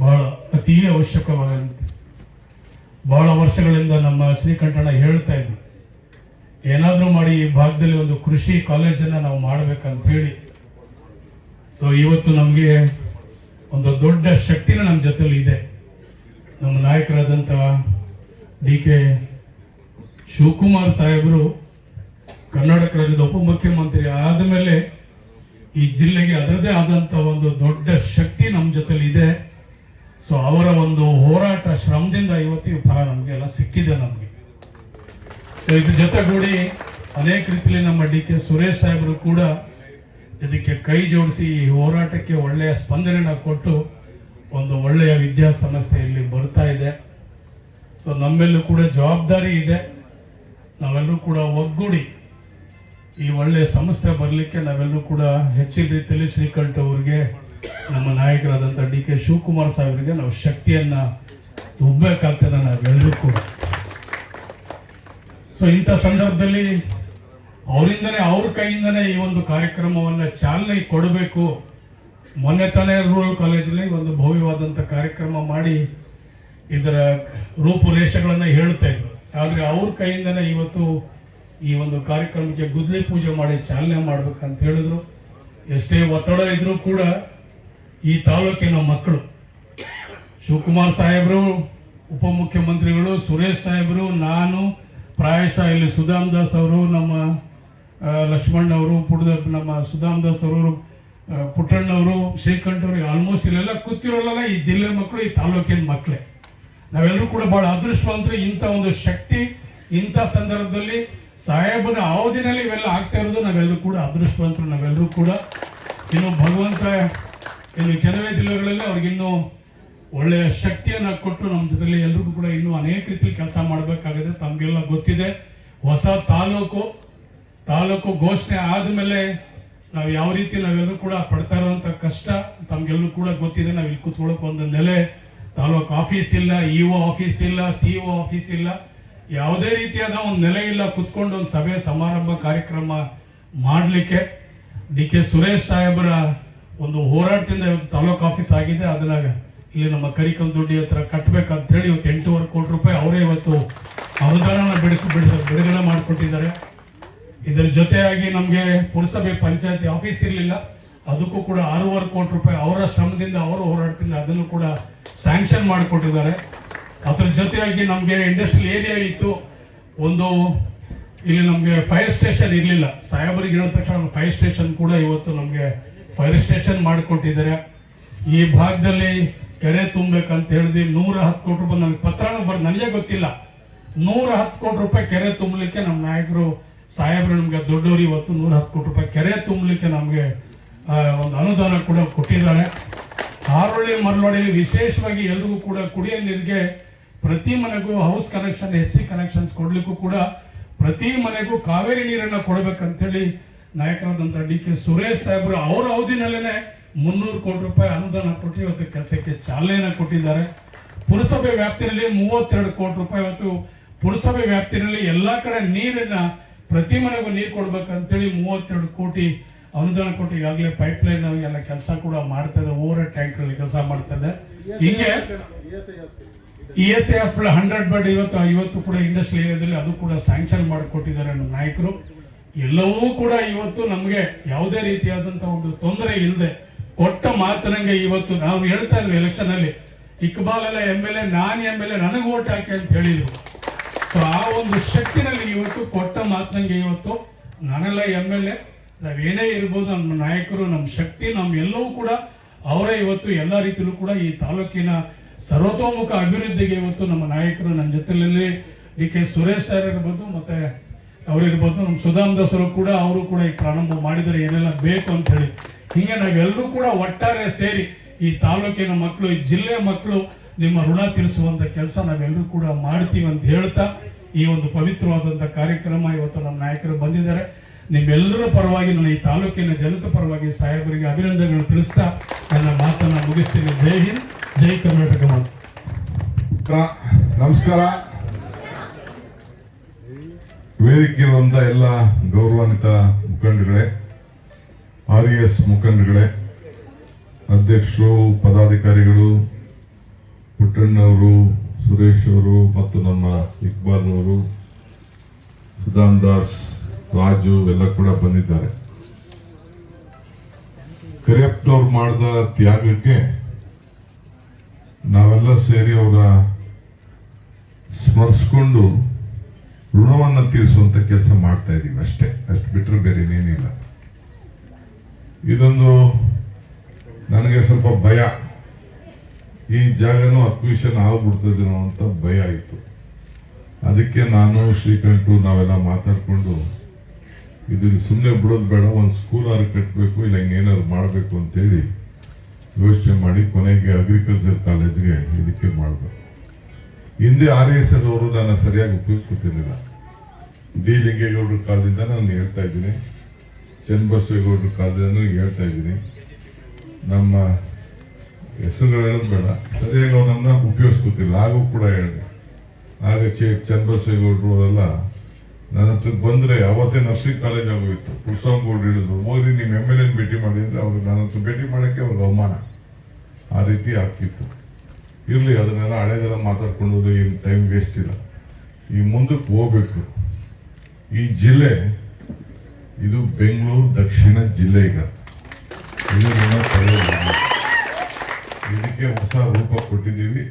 ಬಹಳ ಅತೀ ಅವಶ್ಯಕವಾಗುತ್ತೆ. ಬಹಳ ವರ್ಷಗಳಿಂದ ನಮ್ಮ ಶ್ರೀಕಂಠಣ್ಣ ಹೇಳ್ತಾ ಇದ್ರು, ಏನಾದರೂ ಮಾಡಿ ಈ ಭಾಗದಲ್ಲಿ ಒಂದು ಕೃಷಿ ಕಾಲೇಜನ್ನು ನಾವು ಮಾಡಬೇಕಂತ ಹೇಳಿ. ಸೊ ಇವತ್ತು ನಮಗೆ ಒಂದು ದೊಡ್ಡ ಶಕ್ತಿನ ನಮ್ಮ ಜೊತೆಲಿ ಇದೆ. ನಮ್ಮ ನಾಯಕರಾದಂಥ ಡಿ ಕೆ ಶಿವಕುಮಾರ್ ಸಾಹೇಬರು ಕರ್ನಾಟಕ ರಾಜ್ಯದ ಉಪಮುಖ್ಯಮಂತ್ರಿ ಆದಮೇಲೆ ಈ ಜಿಲ್ಲೆಗೆ ಅದರದೇ ಆದಂಥ ಒಂದು ದೊಡ್ಡ ಶಕ್ತಿ ನಮ್ಮ ಜೊತೆಲಿ ಇದೆ. ಸೊ ಅವರ ಒಂದು ಹೋರಾಟ ಶ್ರಮದಿಂದ ಇವತ್ತು ಈ ಫಲ ನಮಗೆಲ್ಲ ಸಿಕ್ಕಿದೆ ನಮಗೆ. ಸೊ ಇದ್ರ ಜೊತೆಗೂಡಿ ಅನೇಕ ರೀತಿಯಲ್ಲಿ ನಮ್ಮ ಡಿ ಕೆ ಸುರೇಶ್ ಸಾಹೇಬರು ಕೂಡ ಇದಕ್ಕೆ ಕೈ ಜೋಡಿಸಿ ಈ ಹೋರಾಟಕ್ಕೆ ಒಳ್ಳೆಯ ಸ್ಪಂದನೆನ ಕೊಟ್ಟು ಒಂದು ಒಳ್ಳೆಯ ವಿದ್ಯಾಸಂಸ್ಥೆ ಇಲ್ಲಿ ಬರ್ತಾ ಇದೆ. ಸೊ ನಮ್ಮೆಲ್ಲೂ ಕೂಡ ಜವಾಬ್ದಾರಿ ಇದೆ. ನಾವೆಲ್ಲರೂ ಕೂಡ ಒಗ್ಗೂಡಿ ಈ ಒಳ್ಳೆಯ ಸಂಸ್ಥೆ ಬರಲಿಕ್ಕೆ ನಾವೆಲ್ಲರೂ ಕೂಡ ಹೆಚ್ಚಿನ ರೀತಿಯಲ್ಲಿ ಶ್ರೀಕಂಠ ಅವರಿಗೆ, ನಮ್ಮ ನಾಯಕರಾದಂಥ ಡಿ ಕೆ ಶಿವಕುಮಾರ್ ಸಾಹೇಬರಿಗೆ ನಾವು ಶಕ್ತಿಯನ್ನ ತುಂಬಬೇಕಾಗ್ತದೆ ನಾವೆಲ್ಲರೂ ಕೂಡ. ಸೊ ಇಂಥ ಸಂದರ್ಭದಲ್ಲಿ ಅವರಿಂದನೇ, ಅವ್ರ ಕೈಯಿಂದನೇ ಈ ಒಂದು ಕಾರ್ಯಕ್ರಮವನ್ನು ಚಾಲನೆ ಕೊಡಬೇಕು. ಮೊನ್ನೆ ತಾನೇ ರೂರಲ್ ಕಾಲೇಜಲ್ಲಿ ಒಂದು ಭವ್ಯವಾದಂಥ ಕಾರ್ಯಕ್ರಮ ಮಾಡಿ ಇದರ ರೂಪುರೇಷೆಗಳನ್ನು ಹೇಳ್ತಾ ಇದ್ರು. ಆದರೆ ಅವ್ರ ಕೈಯಿಂದನೇ ಇವತ್ತು ಈ ಒಂದು ಕಾರ್ಯಕ್ರಮಕ್ಕೆ ಗುದ್ಲಿ ಪೂಜೆ ಮಾಡಿ ಚಾಲನೆ ಮಾಡ್ಬೇಕಂತ ಹೇಳಿದ್ರು. ಎಷ್ಟೇ ಒತ್ತಡ ಇದ್ರೂ ಕೂಡ ಈ ತಾಲೂಕಿನ ಮಕ್ಕಳು, ಶಿವಕುಮಾರ್ ಸಾಹೇಬರು ಉಪಮುಖ್ಯಮಂತ್ರಿಗಳು, ಸುರೇಶ್ ಸಾಹೇಬರು, ನಾನು, ಪ್ರಾಯಶಃ ಇಲ್ಲಿ ಸುಧಾಮ್ ದಾಸ್ ಅವರು, ನಮ್ಮ ಲಕ್ಷ್ಮಣ್ ಅವರು, ನಮ್ಮ ಸುಧಾಮ್ ದಾಸ್ ಅವರು, ಪುಟ್ಟಣ್ಣವರು, ಶ್ರೀಕಂಠವರು, ಆಲ್ಮೋಸ್ಟ್ ಇಲ್ಲೆಲ್ಲ ಕೂತಿರೋಲ್ಲ ಈ ಜಿಲ್ಲೆ ಮಕ್ಕಳು, ಈ ತಾಲೂಕಿನ ಮಕ್ಕಳೇ. ನಾವೆಲ್ಲರೂ ಕೂಡ ಬಹಳ ಅದೃಷ್ಟವಂತರು. ಇಂಥ ಒಂದು ಶಕ್ತಿ ಇಂಥ ಸಂದರ್ಭದಲ್ಲಿ ಸಾಹೇಬನ ಅವಧಿನಲ್ಲಿ ಇವೆಲ್ಲ ಆಗ್ತಾ ಇರೋದು ನಾವೆಲ್ಲರೂ ಕೂಡ ಅದೃಷ್ಟವಂತರು. ನಾವೆಲ್ಲರೂ ಕೂಡ ಇನ್ನು ಭಗವಂತ ಇನ್ನು ಕೆಲವೇ ಜಿಲ್ಲೆಗಳಲ್ಲಿ ಅವ್ರಿಗಿನ್ನೂ ಒಳ್ಳೆಯ ಶಕ್ತಿಯನ್ನು ಕೊಟ್ಟು ನಮ್ಮ ಜೊತೆಲಿ ಎಲ್ರಿಗೂ ಕೂಡ ಇನ್ನೂ ಅನೇಕ ರೀತಿಯಲ್ಲಿ ಕೆಲಸ ಮಾಡಬೇಕಾಗಿದೆ. ತಮಗೆಲ್ಲ ಗೊತ್ತಿದೆ, ಹೊಸ ತಾಲೂಕು ಘೋಷಣೆ ಆದಮೇಲೆ ನಾವು ಯಾವ ರೀತಿ ನಾವೆಲ್ಲರೂ ಕೂಡ ಪಡ್ತಾ ಇರುವಂಥ ಕಷ್ಟ ತಮಗೆಲ್ಲರೂ ಕೂಡ ಗೊತ್ತಿದೆ. ನಾವು ಇಲ್ಲಿ ಕೂತ್ಕೊಳ್ಳೋಕೆ ಒಂದು ನೆಲೆ, ತಾಲೂಕು ಆಫೀಸ್ ಇಲ್ಲ, ಇಒ ಆಫೀಸ್ ಇಲ್ಲ, ಸಿಇಒ ಆಫೀಸ್ ಇಲ್ಲ, ಯಾವುದೇ ರೀತಿಯಾದ ಒಂದು ನೆಲೆ ಇಲ್ಲ. ಕುತ್ಕೊಂಡು ಒಂದು ಸಭೆ ಸಮಾರಂಭ ಕಾರ್ಯಕ್ರಮ ಮಾಡಲಿಕ್ಕೆ ಡಿ ಕೆ ಸುರೇಶ್ ಸಾಹೇಬರ ಒಂದು ಹೋರಾಟದಿಂದ ಇವತ್ತು ತಾಲೂಕು ಆಫೀಸ್ ಆಗಿದೆ. ಅದನ್ನ ಇಲ್ಲಿ ನಮ್ಮ ಕರಿಕಲ್ ದುಡ್ಡಿ ಹತ್ರ ಕಟ್ಟಬೇಕಂತ ಹೇಳಿ ಇವತ್ತು 8.25 ಕೋಟಿ ರೂಪಾಯಿ ಅವರೇ ಇವತ್ತು ಅನುದಾನ ಬಿಡುಗಡೆ ಮಾಡಿಕೊಟ್ಟಿದ್ದಾರೆ. ಇದರ ಜೊತೆಯಾಗಿ ನಮಗೆ ಪುರಸಭೆ ಪಂಚಾಯತಿ ಆಫೀಸ್ ಇರಲಿಲ್ಲ, ಅದಕ್ಕೂ ಕೂಡ 6.25 ಕೋಟಿ ರೂಪಾಯಿ ಅವರ ಶ್ರಮದಿಂದ, ಅವರ ಹೋರಾಟದಿಂದ ಅದನ್ನು ಕೂಡ ಸ್ಯಾಂಕ್ಷನ್ ಮಾಡಿಕೊಟ್ಟಿದ್ದಾರೆ. ಅದರ ಜೊತೆಯಾಗಿ ನಮಗೆ ಇಂಡಸ್ಟ್ರಿಯಲ್ ಏರಿಯಾ ಇತ್ತು, ಒಂದು ಇಲ್ಲಿ ನಮಗೆ ಫೈರ್ ಸ್ಟೇಷನ್ ಇರಲಿಲ್ಲ. ಸಾಹೇಬರಿಗೆ ಹೇಳಿದ ತಕ್ಷಣ ಫೈರ್ ಸ್ಟೇಷನ್ ಕೂಡ ಇವತ್ತು ನಮಗೆ ಫೈರ್ ಸ್ಟೇಷನ್ ಮಾಡಿಕೊಟ್ಟಿದ್ದಾರೆ. ಈ ಭಾಗದಲ್ಲಿ ಕೆರೆ ತುಂಬಬೇಕಂತ ಹೇಳಿದ್ವಿ. 110 ಕೋಟಿ ರೂಪಾಯಿ ನಮಗೆ ಪತ್ರನೂ ನನಗೆ ಗೊತ್ತಿಲ್ಲ. 110 ಕೋಟಿ ರೂಪಾಯಿ ಕೆರೆ ತುಂಬಲಿಕ್ಕೆ ನಮ್ಮ ನಾಯಕರು ಸಾಹೇಬರು ನಮ್ಗೆ ದೊಡ್ಡವರು ಇವತ್ತು 110 ಕೋಟಿ ರೂಪಾಯಿ ಕೆರೆ ತುಂಬಲಿಕ್ಕೆ ನಮಗೆ ಒಂದು ಅನುದಾನ ಕೂಡ ಕೊಟ್ಟಿದ್ದಾರೆ. ಹಾರೋಳಿ ಮರಳೋಳಿಯಲ್ಲಿ ವಿಶೇಷವಾಗಿ ಎಲ್ರಿಗೂ ಕೂಡ ಕುಡಿಯೋ ನೀರಿಗೆ ಪ್ರತಿ ಮನೆಗೂ ಹೌಸ್ ಕನೆಕ್ಷನ್, SC ಕನೆಕ್ಷನ್ಸ್ ಕೊಡ್ಲಿಕ್ಕೂ ಕೂಡ ಪ್ರತಿ ಮನೆಗೂ ಕಾವೇರಿ ನೀರನ್ನ ಕೊಡಬೇಕಂತೇಳಿ ನಾಯಕರಾದಂಥ ಡಿ ಕೆ ಸುರೇಶ್ ಸಾಹೇಬರು ಅವರ ಅವಧಿನಲ್ಲೇ 300 ಕೋಟಿ ರೂಪಾಯಿ ಅನುದಾನ ಕೊಟ್ಟು ಇವತ್ತು ಕೆಲಸಕ್ಕೆ ಚಾಲನೆಯನ್ನು ಕೊಟ್ಟಿದ್ದಾರೆ. ಪುರಸಭೆ ವ್ಯಾಪ್ತಿಯಲ್ಲಿ 32 ಕೋಟಿ ರೂಪಾಯಿ ಇವತ್ತು ಪುರಸಭೆ ವ್ಯಾಪ್ತಿನಲ್ಲಿ ಎಲ್ಲಾ ಕಡೆ ನೀರನ್ನ ಪ್ರತಿ ಮನೆಗೂ ನೀರು ಕೊಡ್ಬೇಕಂತೇಳಿ 32 ಕೋಟಿ ಅನುದಾನ ಕೊಟ್ಟು ಈಗಾಗಲೇ ಪೈಪ್ ಲೈನ್ ಎಲ್ಲ ಕೆಲಸ ಕೂಡ ಮಾಡ್ತಾ ಇದೆ. ಓವರ್ ಟ್ಯಾಂಕ್ ಅಲ್ಲಿ ಕೆಲಸ ಮಾಡ್ತಾ ಇದೆ. ಹಿಂಗೆ ESI ಹಾಸ್ಪಿಟಲ್ 100 ಬೆಡ್ ಇವತ್ತು ಕೂಡ ಇಂಡಸ್ಟ್ರಿಯಲ್ ಏರಿಯಾದಲ್ಲಿ ಅದು ಕೂಡ ಸ್ಯಾಂಕ್ಷನ್ ಮಾಡಿಕೊಟ್ಟಿದ್ದಾರೆ ನಮ್ಮ ನಾಯಕರು. ಎಲ್ಲವೂ ಕೂಡ ಇವತ್ತು ನಮಗೆ ಯಾವುದೇ ರೀತಿಯಾದಂತಹ ಒಂದು ತೊಂದರೆ ಇಲ್ಲದೆ ಕೊಟ್ಟ ಮಾತನಂಗೆ ಇವತ್ತು ನಾವು ಹೇಳ್ತಾ ಇದ್ವಿ ಎಲೆಕ್ಷನ್ ಅಲ್ಲಿ ಇಕ್ಬಾಲ್ ಎಲ್ಲ MLA ನಾನು MLA ನನಗೆ ಓಟ್ ಹಾಕಿ ಅಂತ ಹೇಳಿದ್ರು. ಸೊ ಆ ಒಂದು ಶಕ್ತಿನಲ್ಲಿ ಇವತ್ತು ಕೊಟ್ಟ ಮಾತನಂಗೆ ಇವತ್ತು ನಾನೆಲ್ಲ MLA ನಾವೇನೇ ಇರ್ಬೋದು, ನಮ್ಮ ನಾಯಕರು, ನಮ್ಮ ಶಕ್ತಿ, ಎಲ್ಲವೂ ಕೂಡ ಅವರೇ ಇವತ್ತು ಎಲ್ಲ ರೀತಿಯಲ್ಲೂ ಕೂಡ ಈ ತಾಲೂಕಿನ ಸರ್ವತೋಮುಖ ಅಭಿವೃದ್ಧಿಗೆ ಇವತ್ತು ನಮ್ಮ ನಾಯಕರು ನನ್ನ ಜೊತೆಯಲ್ಲಿ DK ಸುರೇಶ್ ಸರ್ ಇರ್ಬೋದು, ಮತ್ತೆ ಅವರಿರ್ಬೋದು, ನಮ್ಮ ಸುಧಾಮ್ ದಾಸ್ ಕೂಡ ಅವರು ಕೂಡ ಈ ಪ್ರಾರಂಭ ಮಾಡಿದರೆ ಏನೆಲ್ಲ ಬೇಕು ಅಂತ ಹೇಳಿ. ಹಿಂಗೆ ನಾವೆಲ್ಲರೂ ಕೂಡ ಒಟ್ಟಾರೆ ಸೇರಿ ಈ ತಾಲೂಕಿನ ಮಕ್ಕಳು, ಈ ಜಿಲ್ಲೆಯ ಮಕ್ಕಳು ನಿಮ್ಮ ಋಣ ತೀರಿಸುವಂತ ಕೆಲಸ ನಾವೆಲ್ಲರೂ ಕೂಡ ಮಾಡ್ತೀವಿ ಅಂತ ಹೇಳ್ತಾ ಈ ಒಂದು ಪವಿತ್ರವಾದಂತ ಕಾರ್ಯಕ್ರಮ ಇವತ್ತು ನಮ್ಮ ನಾಯಕರು ಬಂದಿದ್ದಾರೆ. ನಿಮ್ಮೆಲ್ಲರ ಪರವಾಗಿ ನನ್ನ ಈ ತಾಲೂಕಿನ ಜನತೆ ಪರವಾಗಿ ಸಾಹೇಬರಿಗೆ ಅಭಿನಂದನೆಗಳು ತಿಳಿಸ್ತಾ ನನ್ನ ಮಾತನ್ನ ಮುಗಿಸ್ತೀನಿ. ಜೈ ಹಿಂದ್, ಜೈ ಕರ್ನಾಟಕ. ನಮಸ್ಕಾರ. ವೇದಿಕೆ ಇರುವಂತ ಎಲ್ಲ ಗೌರವಾನ್ವಿತ ಮುಖಂಡಗಳೇ, RES ಮುಖಂಡಗಳೇ, ಅಧ್ಯಕ್ಷರು, ಪದಾಧಿಕಾರಿಗಳು, ಪುಟ್ಟಣ್ಣವರು, ಸುರೇಶ್ ಅವರು ಮತ್ತು ನಮ್ಮ ಇಕ್ಬಾಲ್ ಅವರು, ಸುಧಾಮ್ ದಾಸ್, ರಾಜು ಎಲ್ಲ ಕೂಡ ಬಂದಿದ್ದಾರೆ. ಕರಿಯಪ್ಪನವ್ರು ಮಾಡಿದ ತ್ಯಾಗಕ್ಕೆ ನಾವೆಲ್ಲ ಸೇರಿ ಅವರ ಸ್ಮರಿಸ್ಕೊಂಡು ಋಣವನ್ನು ತೀರಿಸುವಂತ ಕೆಲಸ ಮಾಡ್ತಾ ಇದೀವಿ ಅಷ್ಟು ಬಿಟ್ಟರೆ ಬೇರೆ ಏನೇನಿಲ್ಲ. ಇದೊಂದು ನನಗೆ ಸ್ವಲ್ಪ ಭಯ, ಈ ಜಾಗನೂ ಅಕ್ವಿಷನ್ ಆಗ್ಬಿಡ್ತದೇನೋ ಅಂತ ಭಯ ಆಯಿತು. ಅದಕ್ಕೆ ನಾನು ಶ್ರೀಕಂಠು ನಾವೆಲ್ಲ ಮಾತಾಡ್ಕೊಂಡು ಇದು ಸುಮ್ಮನೆ ಬಿಡೋದು ಬೇಡ, ಒಂದು ಸ್ಕೂಲ್ ಆರು ಕಟ್ಟಬೇಕು, ಇಲ್ಲ ಹಿಂಗೇನಾದ್ರು ಮಾಡಬೇಕು ಅಂತೇಳಿ ಯೋಚನೆ ಮಾಡಿ ಕೊನೆಗೆ ಅಗ್ರಿಕಲ್ಚರ್ ಕಾಲೇಜ್ಗೆ ಇದಕ್ಕೆ ಮಾಡಬೇಕು. ಹಿಂದೆ RES ಅವರು ನಾನು ಸರಿಯಾಗಿ ಉಪಯೋಗಿಸ್ಕೊತಿರ್ಲಿಲ್ಲ. D ಲಿಂಗೇಗೌಡರ ಕಾಲದಿಂದ ನಾನು ಹೇಳ್ತಾ ಇದ್ದೀನಿ, ಚನ್ನಬಸವೇಗೌಡರ ಕಾಲದಿಂದ ಹೇಳ್ತಾ ಇದ್ದೀನಿ. ನಮ್ಮ ಹೆಸರುಗಳು ಹೇಳೋದು ಬೇಡ, ಸರಿಯಾಗಿ ಅವರನ್ನ ಉಪಯೋಗಿಸ್ಕೊತಿಲ್ಲ. ಹಾಗೂ ಕೂಡ ಹೇಳಿದೆ, ಆಗ ಚನ್ನಬಸವೇಗೌಡರು ಅವರೆಲ್ಲ ನನ್ನ ಹತ್ರ ಬಂದ್ರೆ ಅವತ್ತೇ ನರ್ಸಿಂಗ್ ಕಾಲೇಜ್ ಆಗೋಗಿತ್ತು. ಪುರುಷಾಂಗೌಡರು ಹೇಳಿದ್ರು, ಹೋಗಿ ನಿಮ್ಮ MLA ಭೇಟಿ ಮಾಡಿ ಅಂದ್ರೆ ಅವ್ರು ನನ್ನ ಹತ್ರ ಭೇಟಿ ಮಾಡೋಕ್ಕೆ ಅವ್ರಿಗೆ ಅವಮಾನ, ಆ ರೀತಿ ಆಗ್ತಿತ್ತು. ಇರ್ಲಿ, ಅದನ್ನೆಲ್ಲ ಹಳೇದೆಲ್ಲ ಮಾತಾಡ್ಕೊಂಡು ಏನು ಟೈಮ್ ವೇಸ್ಟ್ ಇಲ್ಲ. ಈ ಮುಂದಕ್ಕೆ ಹೋಗ್ಬೇಕು. ಈ ಜಿಲ್ಲೆ ಇದು ಬೆಂಗಳೂರು ದಕ್ಷಿಣ ಜಿಲ್ಲೆ. ಈಗ ಇದಕ್ಕೆ ಹೊಸ ರೂಪ ಕೊಟ್ಟಿದ್ದೀವಿ.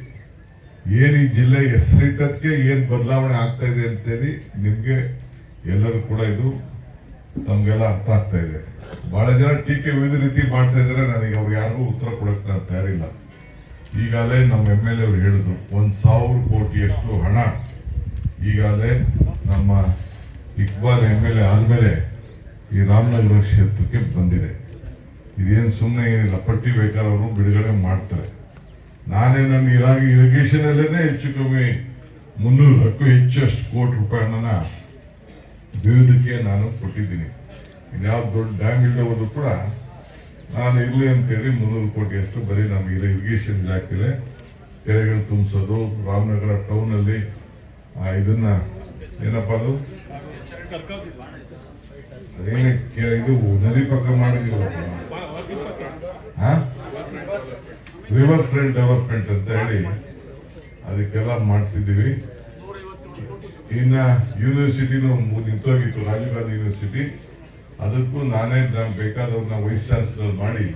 ಏನ್ ಈ ಜಿಲ್ಲೆ ಹೆಸರಿಟ್ಟದಕ್ಕೆ ಏನ್ ಬದಲಾವಣೆ ಆಗ್ತಾ ಇದೆ ಅಂತೇಳಿ ನಿಮ್ಗೆ ಎಲ್ಲರೂ ಕೂಡ ಇದು ತಮ್ಗೆಲ್ಲ ಅರ್ಥ ಆಗ್ತಾ ಇದೆ. ಬಹಳ ಜನ ಟೀಕೆ ವಿವಿಧ ರೀತಿ ಮಾಡ್ತಾ ಇದಾರೆ. ನನಗೆ ಅವ್ರು ಯಾರಿಗೂ ಉತ್ತರ ಕೊಡಕ್ಕೆ ನಾನು ತಯಾರಿಲ್ಲ. ಈಗಾಗಲೇ ನಮ್ಮ MLA ಅವರು ಹೇಳಿದ್ರು, 1,000 ಕೋಟಿಯಷ್ಟು ಹಣ ಈಗಾಗಲೇ ನಮ್ಮ ಇಕ್ಬಾಲ್ MLA ಆದ್ಮೇಲೆ ಈ ರಾಮನಗರ ಕ್ಷೇತ್ರಕ್ಕೆ ಬಂದಿದೆ. ಇದೇನು ಸುಮ್ಮನೆ ಏನಿಲ್ಲ, ಪಟ್ಟಿ ಬೇಕಾದ್ರೆ ಅವರು ಬಿಡುಗಡೆ ಮಾಡ್ತಾರೆ. ನಾನೇ ನನ್ನ ಇರಿಗೇಷನ್ ಅಲ್ಲೇನೆ ಹೆಚ್ಚು ಕಮ್ಮಿ 300ಕ್ಕೂ ಹೆಚ್ಚು ಕೋಟಿ ರೂಪಾಯಿನ ವಿವಿಧಕ್ಕೆ ನಾನು ಕೊಟ್ಟಿದ್ದೀನಿ. ಇನ್ಯಾವ ದೊಡ್ಡ ಡ್ಯಾಮ್ ಇಲ್ಲದೆ ಹೋದ್ರು ಕೂಡ ನಾನು ಇರಲಿ ಅಂತೇಳಿ 300 ಕೋಟಿಯಷ್ಟು ಬರೀ ನಮಗೆ ಇರಿಗೇಷನ್ ಇಲಾಖೆಲೆ ಕೆರೆಗಳು ತುಂಬಿಸೋದು, ರಾಮನಗರ ಟೌನ್ ಅಲ್ಲಿ ಇದನ್ನ ಏನಪ್ಪ ಅದು ಅದೇನೇ ಇದು ನದಿ ಪಕ್ಕ ಮಾಡಿದೀವಿ, ರಿವರ್ ಫ್ರಂಟ್ ಡೆವಲಪ್ಮೆಂಟ್ ಅಂತ ಹೇಳಿ ಅದಕ್ಕೆಲ್ಲ ಮಾಡಿಸಿದ್ದೀವಿ. ಇನ್ನ ಯೂನಿವರ್ಸಿಟಿನೂ ನಿಂತೋಗಿತ್ತು, ರಾಜೀವ್ ಗಾಂಧಿ ಯೂನಿವರ್ಸಿಟಿ. ಅದಕ್ಕೂ ನಾನೇ ಬೇಕಾದವ್ರನ್ನ ವೈಸ್ ಚಾನ್ಸಲರ್ ಮಾಡಿ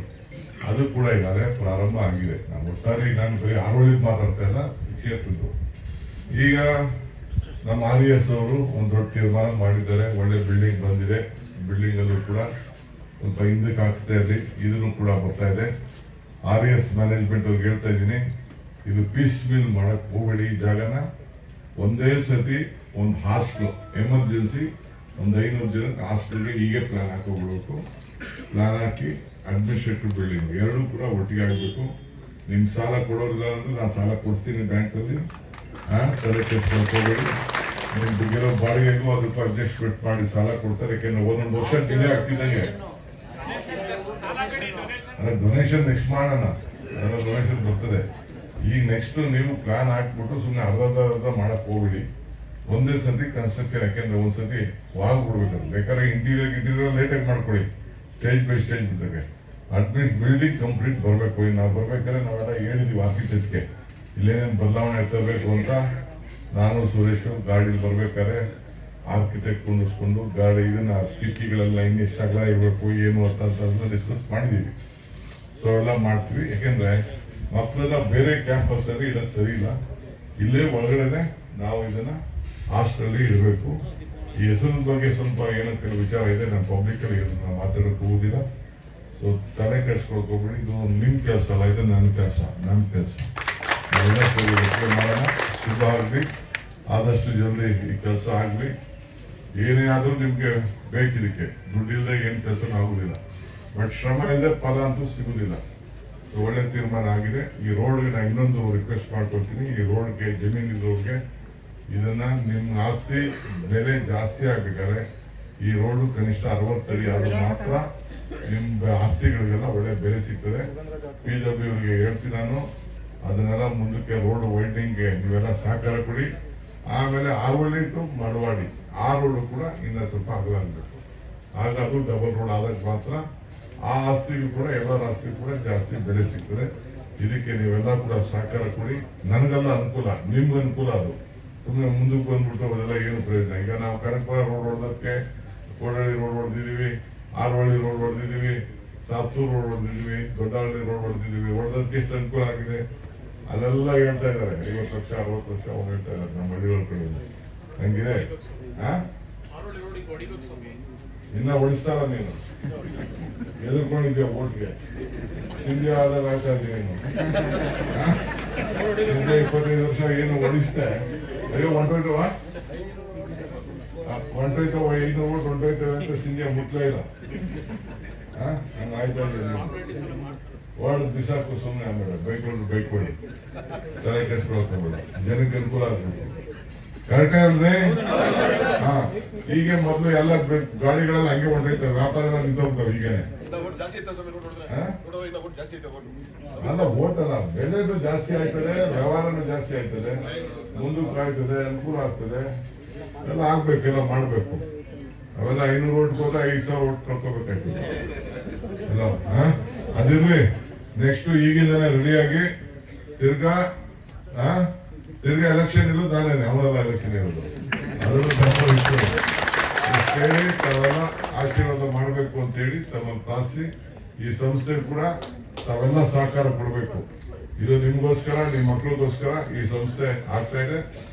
ಅದು ಕೂಡ ಈಗಾಗಲೇ ಪ್ರಾರಂಭ ಆಗಿದೆ. ನಾನು ಒಟ್ಟಾರೆ ನಾನು ಬರೀ ಆರೋಳಿದ್ ಮಾತಾಡ್ತಾ ಇಲ್ಲ, ಕ್ಷೇತ್ರದ್ದು. ಈಗ ನಮ್ಮ RES ಅವರು ಒಂದು ದೊಡ್ಡ ತೀರ್ಮಾನ ಮಾಡಿದ್ದಾರೆ. ಒಳ್ಳೆ ಬಿಲ್ಡಿಂಗ್ ಬಂದಿದೆ. ಬಿಲ್ಡಿಂಗ್ ಅಲ್ಲೂ ಕೂಡ ಸ್ವಲ್ಪ ಹಿಂದಕ್ಕೆ ಹಾಕ್ಸ್ತಾ ಇರಲಿ, ಇದನ್ನು ಕೂಡ ಬರ್ತಾ ಇದೆ. RES ಮ್ಯಾನೇಜ್ಮೆಂಟ್ ಅವ್ರಿಗೆ ಹೇಳ್ತಾ ಇದ್ದೀನಿ, ಇದು ಪೀಸ್ ಮಿಲ್ ಮಾಡಕ್ ಹೋಗಬೇಡಿ. ಈ ಜಾಗನ ಒಂದೇ ಸತಿ ಒಂದು ಹಾಸ್ಟೆಲ್ ಎಮರ್ಜೆನ್ಸಿ ಒಂದು 500 ಜನಕ್ಕೆ ಹಾಸ್ಟೆಲ್ಗೆ ಹೀಗೆ ಪ್ಲಾನ್ ಹಾಕೋಬಿಡ್ಬೇಕು. ಪ್ಲಾನ್ ಹಾಕಿ ಅಡ್ಮಿನಿಸ್ಟ್ರೇಟಿವ್ ಬಿಲ್ಡಿಂಗ್ ಎರಡೂ ಕೂಡ ಒಟ್ಟಿಗೆ ಆಗಬೇಕು. ನಿಮ್ ಸಾಲ ಕೊಡೋರಿಲ್ಲ ಅಂದ್ರೆ ನಾನು ಸಾಲ ಕೊಡ್ತೀನಿ ಬ್ಯಾಂಕಲ್ಲಿ, ತಲೆ ಕೆಲ್ಸ ಮಾಡ್ಕೋಬೇಡಿ. ನಿಮ್ ಬಿಗಿರೋ ಬಾಡಿಗೆಗೂ ಅದಕ್ಕೂ ಅಡ್ಜಸ್ಟ್ಮೆಂಟ್ ಮಾಡಿ ಸಾಲ ಕೊಡ್ತಾರೆ. ಯಾಕೆಂದ್ರೆ ಒಂದೊಂದು ವರ್ಷ ಡಿಲೇ ಆಗ್ತಿದ್ದಂಗೆ ಡೊನೇಷನ್ ನೆಕ್ಸ್ಟ್ ಮಾಡೋಣ, ಡೊನೇಷನ್ ಬರ್ತದೆ. ಈಗ ನೆಕ್ಸ್ಟ್ ನೀವು ಪ್ಲಾನ್ ಹಾಕ್ಬಿಟ್ಟು ಸುಮ್ಮನೆ ಅರ್ಧ ಮಾಡಕ್ ಹೋಗ್ಬಿಡಿ. ಒಂದೇ ಸತಿ ಕನ್ಸ್ಟ್ರಕ್ಷನ್, ಯಾಕೆಂದ್ರೆ ಒಂದ್ಸತಿ ಒಳಗೆ ಬಿಡ್ಬೇಕು. ಬೇಕಾದ್ರೆ ಇಂಟೀರಿಯರ್ ಲೇಟಾಗಿ ಮಾಡ್ಕೊಳ್ಳಿ, ಸ್ಟೇಜ್ ಬೈ ಸ್ಟೇಜ್ ಬಿದ್ದಾಗೆ. ಅಟ್ಲೀಸ್ಟ್ ಬಿಲ್ಡಿಂಗ್ ಕಂಪ್ಲೀಟ್ ಬರಬೇಕು. ನಾವು ಬರ್ಬೇಕಾದ್ರೆ ನಾವೆಲ್ಲ ಹೇಳಿದೀವಿ ಆರ್ಕಿಟೆಕ್ಟ್ಗೆ ಇಲ್ಲೇನೇನು ಬದಲಾವಣೆ ತರಬೇಕು ಅಂತ. ನಾನು ಸುರೇಶ್ ಗಾಡಿಲಿ ಬರ್ಬೇಕಾದ್ರೆ ಆರ್ಕಿಟೆಕ್ಟ್ ಕುಂಡಿಸ್ಕೊಂಡು ಗಾಡಿ ಇದನ್ನ ಕಿಟಕಿಗಳೆಲ್ಲ ಇನ್ನೆಷ್ಟು ಅಗಲ ಇರಬೇಕು ಏನು ಅಂತ ಡಿಸ್ಕಸ್ ಮಾಡಿದೀವಿ. ಸೊ ಎಲ್ಲ ಮಾಡ್ತೀವಿ. ಯಾಕೆಂದ್ರೆ ಮಕ್ಕಳೆಲ್ಲ ಬೇರೆ ಕ್ಯಾಂಪಸ್ ಅಲ್ಲಿ ಇಲ್ಲ ಸರಿ ಇಲ್ಲ, ಇಲ್ಲೇ ಒಳಗಡೆ ನಾವು ಇದನ್ನ ಹಾಸ್ಟೆಲ್ ಇಡಬೇಕು. ಈ ಹೆಸರಿನ ಬಗ್ಗೆ ಸ್ವಲ್ಪ ಏನೋ ಕೆಲವು ವಿಚಾರ ಇದೆ, ನಾನು ಪಬ್ಲಿಕ್ ಅಲ್ಲಿ ಇದನ್ನ ಮಾತಾಡೋಕೆ ಹೋಗುದಿಲ್ಲ. ಸೊ ತಲೆ ಕೆಡ್ಸ್ಕೊಳಕ್ ಹೋಗ್ಬೇಡಿ. ಇದು ನಿಮ್ ಕೆಲಸ ಅಲ್ಲ, ಇದು ನನ್ನ ಕೆಲಸ. ನಾವೆಲ್ಲ ಸರಿ ರೆಕ್ಕೆ ಮಾಡೋಣ. ಶುಭ ಆಗ್ಲಿ, ಆದಷ್ಟು ಜಲ್ದಿ ಈ ಕೆಲಸ ಆಗ್ಲಿ. ಏನೇ ಆದ್ರೂ ನಿಮ್ಗೆ ಬೇಕಿದಕ್ಕೆ ದುಡ್ಡಿಲ್ಲದೆ ಏನ್ ಕೆಲಸ ಆಗುದಿಲ್ಲ, ಬಟ್ ಶ್ರಮ ಇಲ್ಲದೆ ಫಲ ಅಂತೂ ಸಿಗುದಿಲ್ಲ. ಸೊ ಒಳ್ಳೆ ತೀರ್ಮಾನ ಆಗಿದೆ. ಈ ರೋಡ್ಗೆ ನಾನು ಇನ್ನೊಂದು ರಿಕ್ವೆಸ್ಟ್ ಮಾಡ್ಕೊಳ್ತೀನಿ, ಈ ರೋಡ್ಗೆ ಜಮೀನಿರೋರ್ಗೆ ಇದನ್ನ ನಿಮ್ಮ ಆಸ್ತಿ ಬೆಲೆ ಜಾಸ್ತಿ ಆಗ್ಬೇಕಾದ್ರೆ ಈ ರೋಡ್ ಕನಿಷ್ಠ 60 ಅಡಿ ಆದ್ರೂ ಮಾತ್ರ ನಿಮ್ಮ ಆಸ್ತಿಗಳಿಗೆಲ್ಲ ಒಳ್ಳೆ ಬೆಲೆ ಸಿಗ್ತದೆ. PW ಅವರಿಗೆ ಹೇಳ್ತೀನಿ ನಾನು, ಅದನ್ನೆಲ್ಲ ಮುಂದಕ್ಕೆ ರೋಡ್ ವೈಡ್ನಿಂಗ್ಗೆ ನೀವೆಲ್ಲ ಸಹಕಾರ ಕೊಡಿ. ಆಮೇಲೆ ಆರ್ವಳ್ಳಿ ಟು ಮಡವಾಡಿ ಆ ರೋಡ್ ಕೂಡ ಇನ್ನ ಸ್ವಲ್ಪ ಅಗಲ ಆಗಬೇಕು. ಆಗ ಅದು ಡಬಲ್ ರೋಡ್ ಆದಾಗ ಮಾತ್ರ ಆ ಆಸ್ತಿಗೂ ಕೂಡ ಎಲ್ಲರ ಆಸ್ತಿಗೂ ಕೂಡ ಜಾಸ್ತಿ ಬೆಲೆ ಸಿಗ್ತದೆ. ಇದಕ್ಕೆ ನೀವೆಲ್ಲ ಕೂಡ ಸಹಕಾರ ಕೊಡಿ. ನನಗೆಲ್ಲ ಅನುಕೂಲ, ನಿಮ್ಗೆ ಅನುಕೂಲ. ಅದು ಸುಮ್ಮನೆ ಮುಂದಕ್ಕೆ ಬಂದ್ಬಿಟ್ಟು ಅದೆಲ್ಲ ಏನು ಪ್ರಯೋಜನ. ಈಗ ನಾವು ಕನಕಪುರ ರೋಡ್ ಹೊಡೆದಕ್ಕೆ ಕೋಡಹಳ್ಳಿ ರೋಡ್ ಹೊಡೆದಿದ್ದೀವಿ, ಆರ್ವಳ್ಳಿ ರೋಡ್ ಹೊಡೆದಿದ್ದೀವಿ, ಸಾತ್ತೂರು ರೋಡ್ ಹೊಡೆದಿದ್ದೀವಿ, ದೊಡ್ಡಹಳ್ಳಿ ರೋಡ್ ಹೊಡೆದಿದ್ದೀವಿ. ಹೊಡೆದಕ್ಕೆ ಎಷ್ಟು ಅನುಕೂಲ ಆಗಿದೆ ಅಲ್ಲೆಲ್ಲ ಹೇಳ್ತಾ ಇದ್ದಾರೆ. 50 ಲಕ್ಷ 60 ಲಕ್ಷ ಅವ್ರು ಹೇಳ್ತಾ ಇದ್ದಾರೆ ನಮ್ಮ ಹಳ್ಳಿಗಳ ಕಡೆಯಿಂದ. ಹಂಗಿದೆ ಇನ್ನ ಹೊಡಿಸ್ತಾರ ನೀನು ಎದುರ್ಕೊಂಡಿದ್ಯಾ ಓಟ್ಗೆ. ಸಿಂಧೆ ಆದಾಗ ಆಗ್ತಾ ಇದ್ದೀನಿ ನೀನು. 25 ವರ್ಷ ಏನು ಹೊಡಿಸ್ತೆ. ಅಯ್ಯೋ ಹೊಂಟೋಯ್ತವ 500 ಓಟ್ ಹೊಂಟೋಯ್ತವೆ ಅಂತ ಸಿಂಧೆ ಮುಟ್ಲೇ ಇಲ್ಲ. ಹಂಗ ಆಯ್ತಾ ಇದೆ. ವರ್ಡ್ ಬಿಸಾಕು ಸುಮ್ಮನೆ. ಆಮೇಲೆ ಬೈಕೊಳ್ಳಿ, ತಲೆ ಕೆಡಿಸ್ಕೊಳ್ಕೋಬೇಡ. ಜನಕ್ಕೆ ಅನುಕೂಲ ಆಗ್ಬೇಕು. ಕರೆಕ್ಟೇ ಅಲ್ರಿ? ಹಾ, ಹೀಗೆ ಮೊದ್ಲು ಎಲ್ಲ ಗಾಡಿಗಳೆಲ್ಲ ಹಂಗೆ ಹೊಂಟೈತವೆ, ವ್ಯಾಪಾರ ನಿಂತೋಗ್ತಾವೆ. ಈಗೇನೆ ಅಲ್ಲ, ಓಟ್ ಅಲ್ಲ, ಬೆಲೆನೂ ಜಾಸ್ತಿ ಆಯ್ತದೆ, ವ್ಯವಹಾರನೂ ಜಾಸ್ತಿ ಆಯ್ತದೆ, ಮುಂದಕ್ಕೆ ಆಯ್ತದೆ, ಅನುಕೂಲ ಆಗ್ತದೆ. ಎಲ್ಲ ಆಗ್ಬೇಕು, ಎಲ್ಲ ಮಾಡ್ಬೇಕು. ಅವೆಲ್ಲ 500 ಓಟ್ ಹೋದ್ರೆ 5,000 ಓಟ್ ಕಳ್ಕೋಬೇಕಾಯ್ತದೆ. ಅಲ್ಲ, ಅದಿರ್ಲಿ. ನೆಕ್ಸ್ಟ್ ಈಗಿಂದಾನೆ ರೆಡಿಯಾಗಿ ತಿರ್ಗಾ ಎಲೆಕ್ಷನ್ ಇರೋದು ನಾನೇನೆ, ಅವರೆಲ್ಲ ಎಲೆಕ್ಷನ್ ಇರೋದು. ಅದನ್ನು ತಾವೆಲ್ಲ ಆಶೀರ್ವಾದ ಮಾಡಬೇಕು ಅಂತ ಹೇಳಿ ತಮ್ಮನ್ನು ಪ್ರಾರ್ಥಿಸಿ, ಈ ಸಂಸ್ಥೆ ಕೂಡ ತಾವೆಲ್ಲ ಸಹಕಾರ ಕೊಡಬೇಕು. ಇದು ನಿಮ್ಗೋಸ್ಕರ, ನಿಮ್ಮ ಮಕ್ಕಳಿಗೋಸ್ಕರ ಈ ಸಂಸ್ಥೆ ಆಗ್ತಾ ಇದೆ.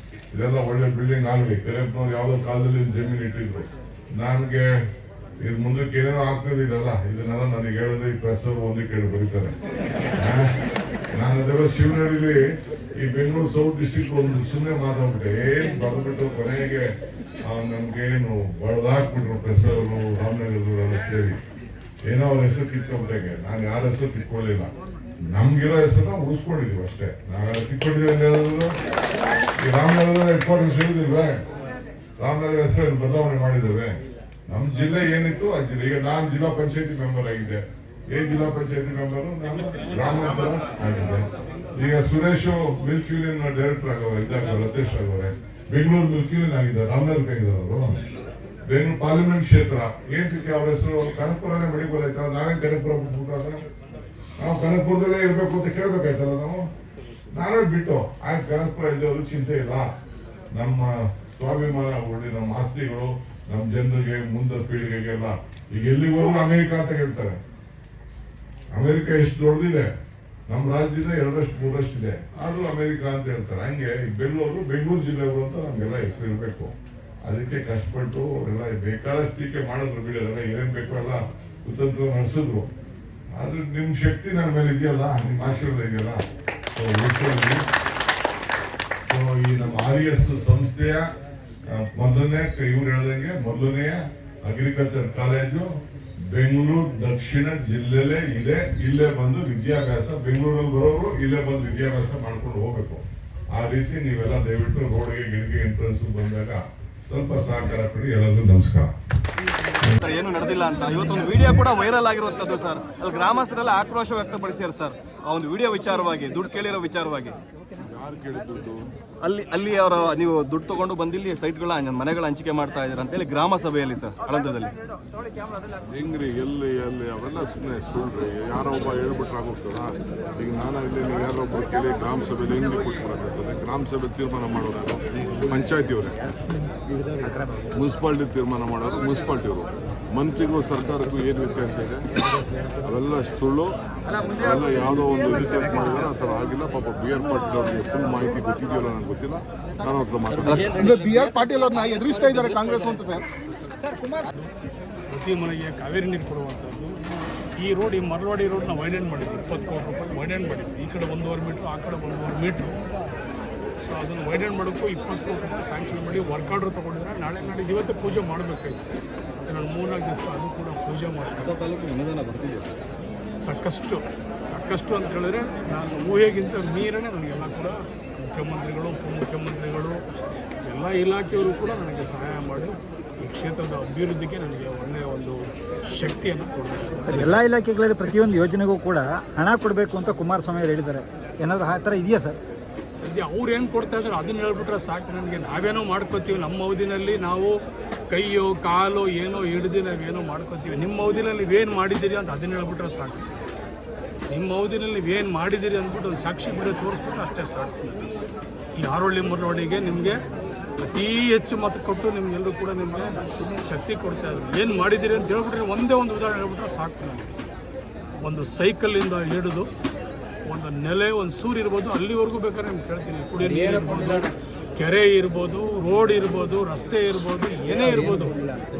ಇದೆಲ್ಲ ಒಳ್ಳೆ ಬಿಲ್ಡಿಂಗ್ ಆಗಲಿ. ಕರೆಪ್ನವ್ರು ಯಾವ್ದೋ ಕಾಲದಲ್ಲಿ ಜಮೀನು ಇಟ್ಟಿದ್ರು. ನನಗೆ ಇದು ಮುಂದಕ್ಕೆ ಏನೇನೋ ಆಗ್ತದಿಲ್ಲಲ್ಲ, ಇದನ್ನೆಲ್ಲ ನನಗೆ ಹೇಳಿದ್ರೆ ಈ ಪ್ರೆಸ್ ಅವರು ಒಂದೇ ಕೇಳಿ ಬರೀತಾರೆ. ನಾನು ಅದೆಲ್ಲ ಶಿವನಹಳ್ಳಿಲಿ ಈ ಬೆಂಗಳೂರು ಸೌತ್ ಡಿಸ್ಟ್ರಿಕ್ಟ್ ಒಂದು ಸುಮ್ಮನೆ ಮಾತಾಡ್ಬಿಟ್ಟೆ. ಏನ್ ಬರೆದ್ಬಿಟ್ಟು ಕೊನೆಗೆ ನಮ್ಗೇನು ಬಡ್ದಾಕ್ಬಿಟ್ರು ಪ್ರೆಸ್ ಅವರು, ರಾಮನಗರದವರೆಲ್ಲ ಸೇರಿ. ಏನೋ ಅವ್ರ ಹೆಸರು ಕಿತ್ಕೊಂಡ್ಬಿಟ್ಟಾಗೆ. ನಾನು ಯಾರ ಹೆಸರು ಕಿತ್ಕೊಳ್ಳಿಲ್ಲ, ನಮ್ಗಿರೋ ಹೆಸರನ್ನ ಉಳಿಸ್ಕೊಂಡಿದೀವಿ ಅಷ್ಟೇ. ನಾವೆಲ್ಲ ಕಿತ್ಕೊಂಡಿದ್ದೀವಿ ಅಂತ ಹೇಳಿದ್ರು. ಈ ರಾಮನಗರದ ಹೆಡ್ ಕ್ವಾರ್ಟರ್ಸ್ ಇರುದಿಲ್ವೇ, ರಾಮನಗರ ಹೆಸರು ಬದಲಾವಣೆ ಮಾಡಿದ್ದೇವೆ. ನಮ್ ಜಿಲ್ಲೆ ಏನಿತ್ತು ಆ ಜಿಲ್ಲೆ. ಈಗ ನಾನು ಜಿಲ್ಲಾ ಪಂಚಾಯತಿ ಮೆಂಬರ್ ಆಗಿದ್ದೆ. ಜಿಲ್ಲಾ ಪಂಚಾಯತಿ ಮೆಂಬರು, ನಾನು ಗ್ರಾಮಾಂತರ ಆಗಿದ್ದೆ. ಈಗ ಸುರೇಶ್ ಮಿಲ್ಕ್ ಯೂನಿಯನ್ ಡೈರೆಕ್ಟರ್ ಆಗವ್ರೆ, ಇದ್ದಾಗ ರತೇಶ್ ಆಗವ್ರೆ. ಬೆಂಗಳೂರು ಮಿಲ್ಕ್ ಯೂನಿಯನ್ ಆಗಿದ್ದಾರೆ, ರಾಮನಗರಕ್ಕೆ ಆಗಿದ್ದಾರೆ ಅವರು. ಬೆಂಗಳೂರು ಪಾರ್ಲಿಮೆಂಟ್ ಕ್ಷೇತ್ರ ಏನ್ತಿಕ್ಕೆ ಅವ್ರ ಹೆಸರು ಕನಕಪುರನೇ ಬೆಳಿಬೋದಾಯ್ತಲ್ಲ. ನಾವೇನ್ ಕನಕಪುರ ಬಿಟ್ಬಿಟ್ಟಾಗ ನಾವು ಕನಕಪುರದಲ್ಲೇ ಇರ್ಬೇಕು ಅಂತ ಕೇಳ್ಬೇಕಾಯ್ತಲ್ಲ ನಾವು. ನಾವೇ ಬಿಟ್ಟು ಆಯ್ತು ಕನಕಪುರ ಇದ್ದವರು ಚಿಂತೆ ಇಲ್ಲ. ನಮ್ಮ ಸ್ವಾಭಿಮಾನ ಉಳ್ಳಿ, ನಮ್ಮ ಆಸ್ತಿಗಳು ನಮ್ಮ ಜನರಿಗೆ, ಮುಂದೆ ಪೀಳಿಗೆಗೆಲ್ಲ. ಈಗ ಎಲ್ಲಿಗೆ ಹೋದ್ರು ಅಮೆರಿಕ ಅಂತ ಹೇಳ್ತಾರೆ. ಅಮೆರಿಕ ಎಷ್ಟು ದೊಡ್ಡದಿದೆ, ನಮ್ಮ ರಾಜ್ಯದಿಂದ 2-3 ಇದೆ, ಆದ್ರೂ ಅಮೆರಿಕ ಅಂತ ಹೇಳ್ತಾರೆ. ಹಂಗೆ ಬೆಂಗಳೂರು ಜಿಲ್ಲೆಯವರು ಅಂತ ನಮ್ಗೆಲ್ಲ ಹೆಸರು ಇರ್ಬೇಕು. ಅದಕ್ಕೆ ಕಷ್ಟಪಟ್ಟು ಎಲ್ಲ ಬೇಕಾದಷ್ಟು ಟೀಕೆ ಮಾಡಿದ್ರು, ಬಿಡೋದೆಲ್ಲ ಏನೇನ್ ಬೇಕೋ ಎಲ್ಲ ಕುತಂತ್ರ ನಡೆಸಿದ್ರು. ಆದ್ರೆ ನಿಮ್ ಶಕ್ತಿ ನನ್ನ ಮೇಲೆ ಇದೆಯಲ್ಲ, ನಿಮ್ ಆಶೀರ್ವಾದ ಇದೆಯಲ್ಲ. ಸೊ ಈ ನಮ್ಮ RES ಸಂಸ್ಥೆಯ ಮೊದಲನೇ, ಇವ್ರು ಹೇಳ್ದಂಗೆ ಮೊದಲನೆಯ ಅಗ್ರಿಕಲ್ಚರ್ ಕಾಲೇಜು ಬೆಂಗಳೂರು ದಕ್ಷಿಣ ಜಿಲ್ಲೆಲೇ ಇದೆ. ಇಲ್ಲೇ ಬಂದು ವಿದ್ಯಾಭ್ಯಾಸ, ಬೆಂಗಳೂರಲ್ಲಿ ಬರೋರು ಇಲ್ಲೇ ಬಂದು ವಿದ್ಯಾಭ್ಯಾಸ ಮಾಡ್ಕೊಂಡು ಹೋಗ್ಬೇಕು. ಆ ರೀತಿ ನೀವೆಲ್ಲ ದಯವಿಟ್ಟು ರೋಡ್ಗೆ ಗಿಡಗೆ ಎಂಟ್ರೆನ್ಸ್ ಬಂದಾಗ ಸ್ವಲ್ಪ ಸಹಕಾರ ಕೊಡಿ. ಎಲ್ಲರಿಗೂ ನಮಸ್ಕಾರ. ಏನು ನಡೆದಿಲ್ಲ ಅಂತ ಇವತ್ತೊಂದು ವಿಡಿಯೋ ಕೂಡ ವೈರಲ್ ಆಗಿರುವಂತದ್ದು ಸರ್. ಅಲ್ಲಿ ಗ್ರಾಮಸ್ಥರೆಲ್ಲ ಆಕ್ರೋಶ ವ್ಯಕ್ತಪಡಿಸ್ಯಾರ ಸರ್, ಆ ಒಂದು ವಿಡಿಯೋ ವಿಚಾರವಾಗಿ, ದುಡ್ಡು ಕೇಳಿರೋ ವಿಚಾರವಾಗಿ. ಯಾರು ಕೇಳಿದ್ದು? ಅಲ್ಲಿ ಅವರ ನೀವು ದುಡ್ಡು ತಗೊಂಡು ಬಂದಿಲ್ಲಿ ಸೈಟ್ಗಳ ಮನೆಗಳ ಹಂಚಿಕೆ ಮಾಡ್ತಾ ಇದ್ದಾರೆ ಅಂತೇಳಿ ಗ್ರಾಮ ಸಭೆಯಲ್ಲಿ ಸರ್ ಆಳಂದದಲ್ಲಿ. ಹೆಂಗ್ರಿ ಎಲ್ಲಿ ಅವೆಲ್ಲ ಸುಮ್ಮನೆ ಸುಳ್ಳ್ರಿ. ಯಾರೋ ಒಬ್ಬ ಹೇಳ್ಬಿಟ್ರೆ ಆಗೋಗ್ತದ? ಈಗ ನಾನು ಇಲ್ಲಿ ನೀವು ಯಾರೊಬ್ಬರು ಕೇಳಿ ಗ್ರಾಮ ಸಭೆಯಲ್ಲಿ ಹೆಂಗೆ ಕೊಟ್ಬಿಡೋಕ್ಕಾಗ್ತದೆ? ಗ್ರಾಮ ಸಭೆ ತೀರ್ಮಾನ ಮಾಡೋರು ಪಂಚಾಯತಿಯವರೇ, ಮುನ್ಸಿಪಾಲ್ಟಿ ತೀರ್ಮಾನ ಮಾಡೋರು ಮುನ್ಸಿಪಾಲ್ಟಿಯವರು. ಮಂತ್ರಿಗೂ ಸರ್ಕಾರಕ್ಕೂ ಏನು ವ್ಯತ್ಯಾಸ ಇದೆ? ಅವೆಲ್ಲ ಸುಳ್ಳು. ಅವೆಲ್ಲ ಯಾವುದೋ ಒಂದು ರಿಸರ್ಚ್ ಮಾಡಿದ್ರೆ ಆ ಥರ ಆಗಿಲ್ಲ. ಪಾಪ BR ಪಾಟೀಲ್ ಅವ್ರಿಗೆ ಫುಲ್ ಮಾಹಿತಿ ಗೊತ್ತಿದೆಯಲ್ಲ ನನಗೆ ಗೊತ್ತಿಲ್ಲ. ನಾನು ಹತ್ರ ಮಾತಾಡ್ತೀನಿ. BR ಪಾಟೀಲ್ ಅವ್ರನ್ನ ಎದುರಿಸ್ತಾ ಇದ್ದಾರೆ ಕಾಂಗ್ರೆಸ್ ಅಂತ ಸರ್. ಪ್ರತಿ ಮನೆಗೆ ಕಾವೇರಿ ನೀರು ಕೊಡುವಂಥದ್ದು. ಈ ರೋಡ್, ಈ ಮರವಾಡಿ ರೋಡ್ನ ವೈಡೆಂಡ್ ಮಾಡಿದ್ವಿ, 20 ಕೋಟಿ ರೂಪಾಯಿ ವೈಡೆಂಡ್ ಮಾಡಿದ್ವಿ. ಈ ಕಡೆ 1.5 ಮೀಟ್ರು, ಆ ಕಡೆ 1.5 ಮೀಟ್ರು. ಸೊ ಅದನ್ನು ವೈಡೆಂಡ್ ಮಾಡೋಕ್ಕೂ 20 ಕೋಟಿ ರೂಪಾಯಿ ಸ್ಯಾಂಕ್ಷನ್ ಮಾಡಿ ವರ್ಕ್ ಆರ್ಡ್ರ್ ತೊಗೊಂಡಿದ್ರೆ ನಾಳೆ ನಾಡಿದ್ದು ಇವತ್ತೇ ಪೂಜೆ ಮಾಡಬೇಕಾಯ್ತು. ನಾನು 3-4 ದಿವಸ ಅದು ಕೂಡ ಪೂಜೆ ಮಾಡ್ತೀನಿ. ಹೊಸ ತಾಲೂಕು ಅನುದಾನ ಬರ್ತಿದೆ ಸಾಕಷ್ಟು ಅಂತ ಹೇಳಿದ್ರೆ ನಾನು ಊಹೆಗಿಂತ ಮೀರನೇ ನನಗೆಲ್ಲ ಕೂಡ ಮುಖ್ಯಮಂತ್ರಿಗಳು, ಉಪಮುಖ್ಯಮಂತ್ರಿಗಳು, ಎಲ್ಲ ಇಲಾಖೆಯವರು ಕೂಡ ನನಗೆ ಸಹಾಯ ಮಾಡಿ ಈ ಕ್ಷೇತ್ರದ ಅಭಿವೃದ್ಧಿಗೆ ನನಗೆ ಒಳ್ಳೆಯ ಒಂದು ಶಕ್ತಿಯನ್ನು ಕೊಡಬೇಕು. ಸರ್, ಎಲ್ಲ ಇಲಾಖೆಗಳಲ್ಲಿ ಪ್ರತಿಯೊಂದು ಯೋಜನೆಗೂ ಕೂಡ ಹಣ ಕೊಡಬೇಕು ಅಂತ ಕುಮಾರಸ್ವಾಮಿ ಅವರು ಹೇಳಿದ್ದಾರೆ. ಏನಾದರೂ ಆ ಥರ ಇದೆಯಾ ಸರ್? ಸದ್ಯ ಅವ್ರು ಏನು ಕೊಡ್ತಾ ಇದ್ದಾರೆ ಅದನ್ನು ಹೇಳ್ಬಿಟ್ರೆ ಸಾಕು. ನನಗೆ ನಾವೇನೋ ಮಾಡ್ಕೋತೀವಿ, ನಮ್ಮ ಅವಧಿನಲ್ಲಿ ನಾವು ಕೈಯೋ ಕಾಲೋ ಏನೋ ಹಿಡಿದು ನಾವೇನೋ ಮಾಡ್ಕೋತೀವಿ. ನಿಮ್ಮ ಅವಧಿನಲ್ಲಿ ನೀವೇನು ಮಾಡಿದ್ದೀರಿ ಅಂತ ಅದನ್ನು ಹೇಳ್ಬಿಟ್ರೆ ಸಾಕು. ನಿಮ್ಮ ಅವಧಿನಲ್ಲಿ ನೀವೇನು ಮಾಡಿದ್ದೀರಿ ಅಂದ್ಬಿಟ್ಟು ಒಂದು ಸಾಕ್ಷಿ ಬಿಡಿ ತೋರಿಸ್ಬಿಟ್ರೆ ಅಷ್ಟೇ ಸಾಕು. ಈ ಆರೋಳ್ಳಿ ಮರವಾಡಿಗೆ ನಿಮಗೆ ಅತೀ ಹೆಚ್ಚು ಮತ ಕೊಟ್ಟು ನಿಮಗೆಲ್ಲರೂ ಕೂಡ ನಿಮಗೆ ಶಕ್ತಿ ಕೊಡ್ತಾ ಇದ್ರು. ಏನು ಮಾಡಿದ್ದೀರಿ ಅಂತ ಹೇಳ್ಬಿಟ್ರೆ ಒಂದೇ ಒಂದು ಉದಾಹರಣೆ ಹೇಳ್ಬಿಟ್ರೆ ಸಾಕು. ನನಗೆ ಒಂದು ಸೈಕಲಿಂದ ಹಿಡಿದು ಒಂದು ನೆಲೆ, ಒಂದು ಸೂರು ಇರ್ಬೋದು, ಅಲ್ಲಿವರೆಗೂ ಬೇಕಾದ್ರೆ ನಿಮ್ಗೆ ಕೇಳ್ತೀನಿ. ಕುಡಿಯೋ ನೀರು ಇರ್ಬೋದು, ಕೆರೆ ಇರ್ಬೋದು, ರೋಡ್ ಇರ್ಬೋದು, ರಸ್ತೆ ಇರ್ಬೋದು, ಏನೇ ಇರ್ಬೋದು,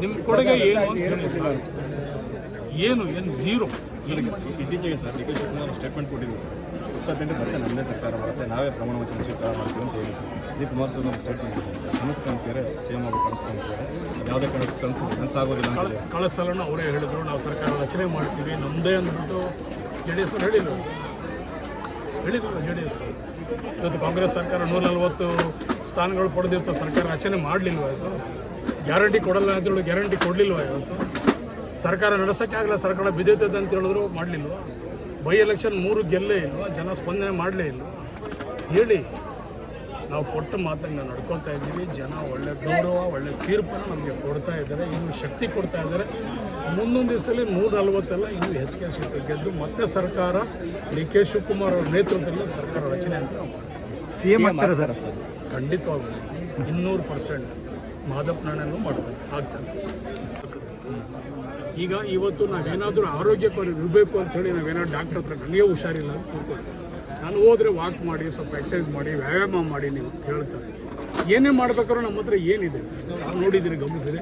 ನಿಮ್ಮ ಕೊಡುಗೆ ಏನು ಅಂತ ಹೇಳಿ ಸರ್. ಏನು ಝೀರೋ. ಇತ್ತೀಚೆಗೆ ಸರ್ DK ಶಿವಕುಮಾರ್ ಸ್ಟೇಟ್ಮೆಂಟ್ ಕೊಟ್ಟಿದ್ದೀವಿ ಸರ್, 28 ಮತ್ತೆ ನಮ್ಮದೇ ಸರ್ಕಾರ ಬರುತ್ತೆ, ನಾವೇ ಪ್ರಮಾಣ ವಚನ ಸ್ವೀಕಾರ ಮಾಡ್ತೀವಿ ಅಂತ ಹೇಳಿ ಕುಮಾರಸ್ವಾಮಿ ಅವರು ಸ್ಟೇಟ್ಮೆಂಟ್ ಕೊಟ್ಟಿದ್ದಾರೆ. ಕನಸು ಕಾಣ್ತಾರೆ, CM ಅವರು ಕನಸು ಕಾಣ್ತಾರೆ, ಯಾವುದೇ ಕನಸಾಗೋದಿಲ್ಲ ಅಂತ ಹೇಳಿ. ಕಳೆದ ಸಲನೂ ಅವರೇ ಹೇಳಿದ್ರು ನಾವು ಸರ್ಕಾರ ರಚನೆ ಮಾಡ್ತೀವಿ ನಮ್ಮದೇ ಅಂದ್ಬಿಟ್ಟು. JDS ಅವರು ಹೇಳಿದ್ರು JDS ಅವರು. ಇವತ್ತು ಕಾಂಗ್ರೆಸ್ ಸರ್ಕಾರ 140 ಸ್ಥಾನಗಳು ಪಡೆದಿತ್ತು, ಸರ್ಕಾರ ರಚನೆ ಮಾಡಲಿಲ್ವ? ಇವತ್ತು ಗ್ಯಾರಂಟಿ ಕೊಡಲ್ಲ ಅಂತೇಳಿ ಗ್ಯಾರಂಟಿ ಕೊಡಲಿಲ್ವ? ಇವತ್ತು ಸರ್ಕಾರ ನಡೆಸೋಕ್ಕೆ ಆಗಲ್ಲ, ಸರ್ಕಾರ ಬಿದ್ದೈತದೆ ಅಂತ ಹೇಳಿದ್ರು, ಮಾಡಲಿಲ್ವ? ಬೈ ಎಲೆಕ್ಷನ್ 3 ಗೆಲ್ಲೇ ಇಲ್ವ? ಜನ ಸ್ಪಂದನೆ ಮಾಡಲೇ ಇಲ್ಲ. ಹೇಳಿ, ನಾವು ಕೊಟ್ಟ ಮಾತನ್ನು ನಾವು ನಡ್ಕೊತಾ ಇದ್ದೀವಿ. ಜನ ಒಳ್ಳೆ ಗೌರವ, ಒಳ್ಳೆ ತೀರ್ಪನ್ನು ನಮಗೆ ಕೊಡ್ತಾ ಇದ್ದಾರೆ, ಇನ್ನೂ ಶಕ್ತಿ ಕೊಡ್ತಾ ಇದ್ದಾರೆ. ಮುಂದೊಂದು ದಿವಸದಲ್ಲಿ 140 ಇನ್ನೂ ಹೆಚ್ಚಿಗೆ ಸೀಟು ಗೆದ್ದು ಮತ್ತೆ ಸರ್ಕಾರ DK ಶಿವಕುಮಾರ್ ಅವರ ನೇತೃತ್ವದಲ್ಲಿ ಸರ್ಕಾರ ರಚನೆ ಅಂತ ನಾವು CM ಆಗ್ತಾರೆ ಸರ್? ಖಂಡಿತವಾಗೂ 200% ಮಾದಪ್ಪ ನಾಣನ್ನು ಆಗ್ತಾರೆ. ಈಗ ಇವತ್ತು ನಾವೇನಾದರೂ ಆರೋಗ್ಯಕರ ಇರಬೇಕು ಅಂಥೇಳಿ ನಾವೇನಾದ್ರು ಡಾಕ್ಟ್ರ್ ಹತ್ರ ನನಗೆ ಹುಷಾರಿಲ್ಲ ಅಂತ ಕೂತ್ಕೊಳ್ಳಿ, ನಾನು ಹೋದರೆ ವಾಕ್ ಮಾಡಿ, ಸ್ವಲ್ಪ ಎಕ್ಸಸೈಸ್ ಮಾಡಿ, ವ್ಯಾಯಾಮ ಮಾಡಿ ನೀವು ಅಂತ ಹೇಳ್ತಾರೆ. ಏನೇ ಮಾಡ್ಬೇಕಾದ್ರೂ ನಮ್ಮ ಹತ್ರ ಏನಿದೆ ಸರ್? ನಾವು ನೋಡಿದ್ದೀರಿ, ಗಮನಿಸಿದ್ರೆ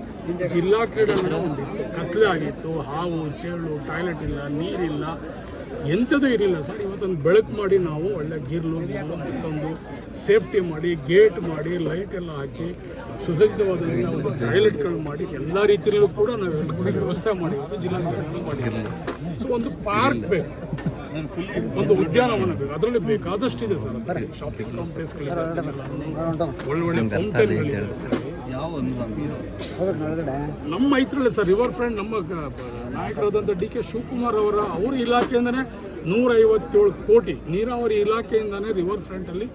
ಜಿಲ್ಲಾ ಕ್ರೀಡಾಂಗಣ ಒಂದಿತ್ತು, ಕತ್ಲೆ ಆಗಿತ್ತು, ಹಾವು ಚೇಳು, ಟಾಯ್ಲೆಟ್ ಇಲ್ಲ, ನೀರಿಲ್ಲ, ಎಂಥದೂ ಇರಲಿಲ್ಲ ಸರ್. ಇವತ್ತೊಂದು ಬೆಳಕು ಮಾಡಿ ನಾವು ಒಳ್ಳೆ ಗಿರ್ಲು ಮತ್ತೊಂದು ಸೇಫ್ಟಿ ಮಾಡಿ, ಗೇಟ್ ಮಾಡಿ, ಲೈಟ್ ಎಲ್ಲ ಹಾಕಿ, ಸುಸಜ್ಜಿತವಾದಂಥ ಒಂದು ಟಾಯ್ಲೆಟ್ಗಳು ಮಾಡಿ, ಎಲ್ಲ ರೀತಿಯಲ್ಲೂ ಕೂಡ ನಾವು ವ್ಯವಸ್ಥೆ ಮಾಡಿ ಜಿಲ್ಲಾಧಿಕಾರಿಗಳು ಮಾಡಿದ್ದೀವಿ. ಸೊ ಒಂದು ಪಾರ್ಕ್ ಬೇಕು, ಒಂದು ಉದ್ಯಾನವನ ಬೇಕು, ಅದರಲ್ಲಿ ಬೇಕಾದಷ್ಟಿದೆ ಸರ್. ಶಾಪಿಂಗ್ ಕಾಂಪ್ಲೆಕ್ಸ್ಗಳಿದೆ, ಒಳ್ಳೊಳ್ಳೆ ಫೌಂಟೇನ್ಗಳಿದೆ. ನಮ್ಮ ಮೈತ್ರಿಯಲ್ಲಿ ಸರ್ ರಿವರ್ ಫ್ರಂಟ್ ನಮ್ಮ ನಾಯಕರಾದಂಥ DK ಶಿವಕುಮಾರ್ ಅವ್ರ ಇಲಾಖೆಯಿಂದನೇ 157 ಕೋಟಿ ನೀರಾವರಿ ಇಲಾಖೆಯಿಂದನೇ ರಿವರ್ ಫ್ರಂಟಲ್ಲಿ